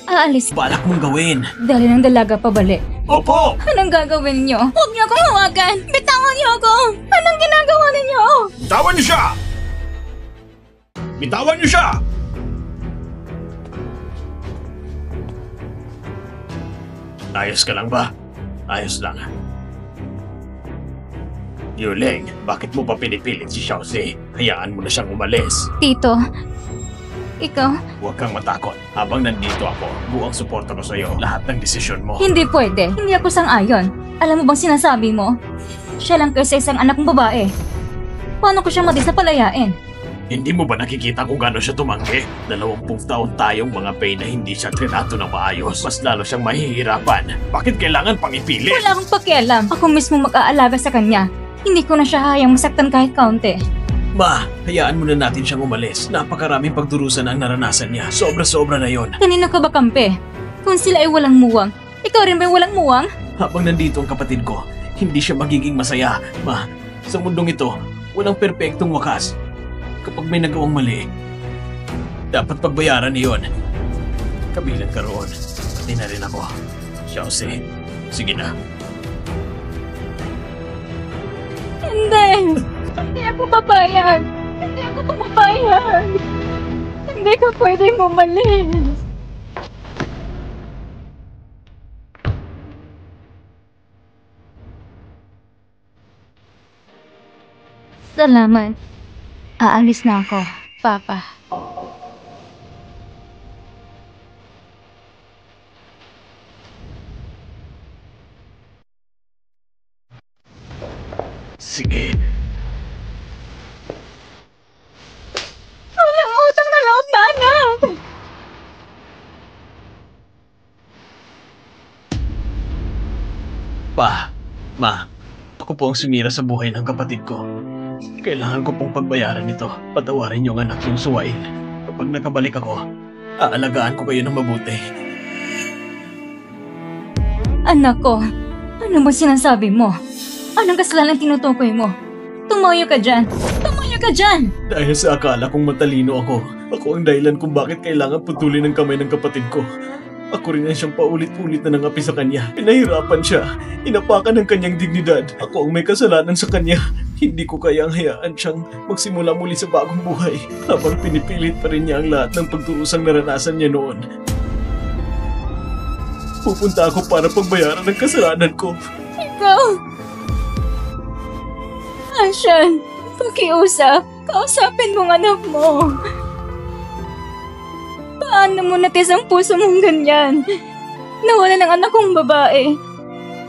Aalis. Balak mong gawin. Dali ng dalaga pabalik. Opo! Anong gagawin niyo? Huwag niyo akong hawakan! Bitawan niyo ako! Anong ginagawa ninyo? Bitawan niyo siya! Bitawan niyo siya! Ayos ka lang ba? Ayos lang. Yuling, bakit mo pa pinipilit si Chelsea? Hayaan mo na siyang umalis. Tito, ikaw, Huwag kang matakot. Habang nandito ako, buong suporta ko sa'yo. Lahat ng desisyon mo. hindi pwede. Hindi ako sang-ayon. Alam mo bang sinasabi mo? Siya lang kaysa isang anak ng babae. Paano ko siya madisapalayain? Hindi mo ba nakikita kung gaano siya tumanggi? 20 taon tayong mga pay na hindi siya trinato ng maayos. Mas lalo siyang mahihirapan. Bakit kailangan pang ipilit? Wala akong pakialam. Ako mismo mag-aalaga sa kanya. Hindi ko na siya hayang masaktan kahit kaunti. Ma, hayaan muna natin siyang umalis. Napakaraming pagdurusan ang naranasan niya. Sobra-sobra na yon. Kanino ka ba kampe? Kung sila ay walang muwang, ikaw rin ba'y walang muwang? Habang nandito ang kapatid ko, hindi siya magiging masaya. Ma, sa mundong ito, walang perpektong wakas. Kapag may nagawang mali, dapat pagbayaran niyon. Kabilang ka roon. Pati na rin ako. Chelsea, sige na. Hindi! Hindi ako papayag! Hindi ako papayag! Hindi ka pwedeng umalis! Salamat. Aalis na ako, Papa. Sige. Walang utang na loob na anak! Pa, ma, ako po ang sumira sa buhay ng kapatid ko. Kailangan ko pong pagbayaran ito. Patawarin yung anak yung suwain. Kapag nakabalik ako, aalagaan ko kayo ng mabuti. Anak ko, ano ba sinasabi mo? Anong kasalanan tinutukoy mo? Tumayo ka dyan! Tumayo ka dyan! Dahil sa akala kong matalino ako, ako ang dahilan kung bakit kailangan putulin ang kamay ng kapatid ko. Ako rin ang siyang paulit-ulit na nangapi sa kanya. Pinahirapan siya. Inapakan ang kanyang dignidad. Ako ang may kasalanan sa kanya. Hindi ko kayang hayaan siyang magsimula muli sa bagong buhay habang pinipilit pa rin niya ang lahat ng pagturusang naranasan niya noon. Pupunta ako para pagbayaran ng kasalanan ko. Ikaw! Ashan, pakiusap. Kausapin mong anak mo. Paano mo natis ang puso mong ganyan? Nawala ng anak kong babae.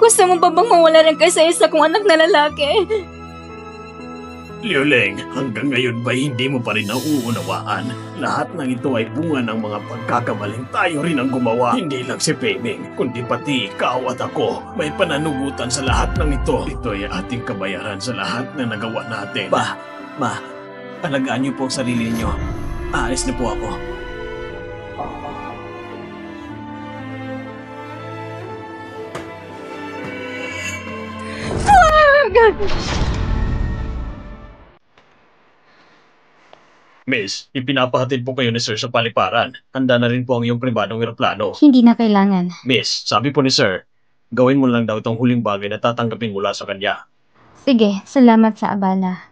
Gusto mo pa bang mawala ng kaysa isa kong anak na lalaki? Liuleng, hanggang ngayon ba hindi mo pa rin nauunawaan? Lahat ng ito ay bunga ng mga pagkakamaling tayo rin ang gumawa. Hindi lang si Peming, kundi pati ikaw at ako. May pananugutan sa lahat ng ito. Ito ay ating kabayaran sa lahat na nagawa natin. Ma, alagaan niyo po ang sarili niyo. Aalis na po ako. Miss, ipinapahatid po kayo ni Sir sa paliparan. Handa na rin po ang iyong pribadong eroplano. Hindi na kailangan. Miss, sabi po ni Sir, gawin mo lang daw itong huling bagay na tatanggapin mula sa kanya. Sige, salamat sa abala.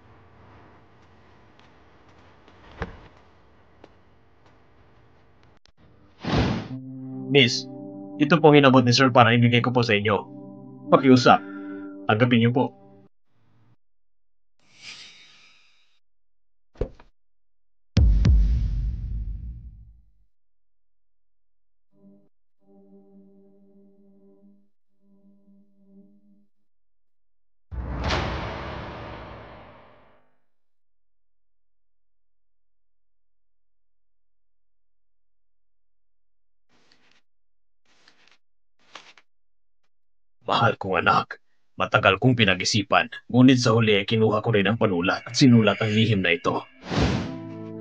Miss, ito pong hinabot ni Sir para ibigay ko po sa inyo. Pakiusap. Tanggapin niyo po. Mahal kong anak, matagal kong pinag-isipan, ngunit sa huli ay kinuha ko rin ang panulat at sinulat ang lihim na ito.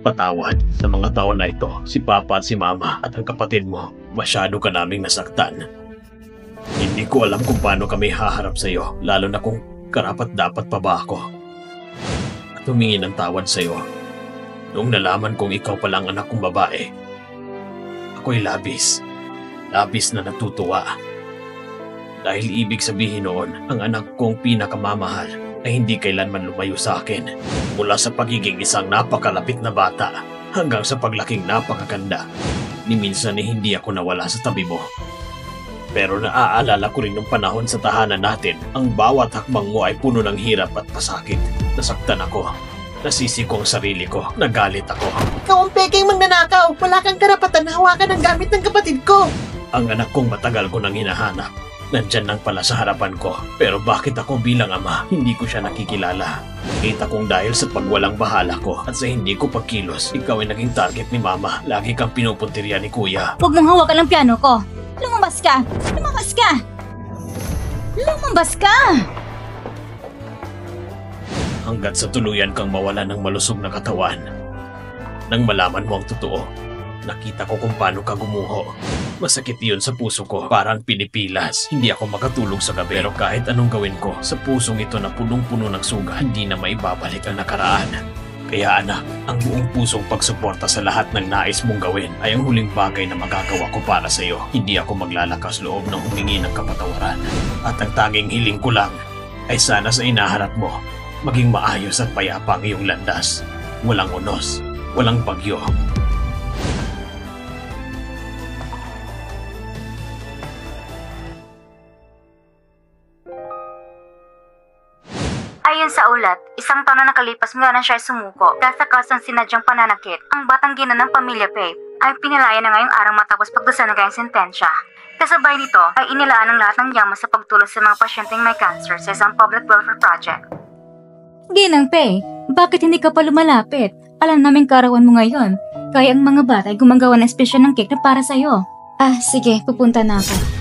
Patawad sa mga taon na ito, si Papa at si Mama at ang kapatid mo, masyado ka naming nasaktan. Hindi ko alam kung paano kami haharap sa iyo, lalo na kung karapat-dapat pa ba ako. At humingi ng tawad sa iyo. Noong nalaman kong ikaw palang anak kong babae, ako'y labis na natutuwa. Dahil ibig sabihin noon, ang anak kong pinakamamahal ay hindi kailanman lumayo sa akin. Mula sa pagiging isang napakalapit na bata hanggang sa paglaking napakaganda. Ni minsan ay hindi ako nawala sa tabi mo. Pero naaalala ko rin nung panahon sa tahanan natin, ang bawat hakbang mo ay puno ng hirap at pasakit. Nasaktan ako. Nasisi ko ang sarili ko. Nagalit ako. Ikaw ang peking magnanakaw! Wala kang karapatan na hawakan ang gamit ng kapatid ko! Ang anak kong matagal ko nang hinahanap. Nandyan lang pala sa harapan ko. Pero bakit ako bilang ama, hindi ko siya nakikilala? Nakita kong dahil sa pagwalang bahala ko at sa hindi ko pagkilos, ikaw ay naging target ni Mama. Lagi kang pinupuntirya ni Kuya. Huwag mong hawakan ang piano ko. Lumabas ka! Lumabas ka! Lumabas ka! Hanggat sa tuluyan kang mawala ng malusog na katawan. Nang malaman mo ang totoo, nakita ko kung paano ka gumuho. Masakit yun sa puso ko, parang pinipilas. Hindi ako makatulog sa gabi. Pero kahit anong gawin ko, sa pusong ito na punong-puno ng suga, hindi na maibabalik ang nakaraan. Kaya anak, ang buong pusong pagsuporta sa lahat ng nais mong gawin ay ang huling bagay na magagawa ko para sa iyo. Hindi ako maglalakas loob ng humingi ng kapatawaran. At ang tanging hiling ko lang ay sana sa inaharap mo, maging maayos at payapa ang iyong landas. Walang unos, walang bagyo. Ayon sa ulat, isang taon na nakalipas mula na siya ay sumuko dahil sa kasang sinadyang pananakit. Ang batang gina ng pamilya Pape ay pinalaya na ngayong araw matapos pagdusan ng kanyang sentensya. Kasabay nito ay inilaan ang lahat ng yaman sa pagtulong sa mga pasyenteng may cancer sa isang public welfare project. Ginang Pei, bakit hindi ka pa lumalapit? Alam namin karawan mo ngayon. Kaya ang mga bata ay gumagawa ng espesyal ng cake na para sa'yo. Ah, sige, pupunta na ako.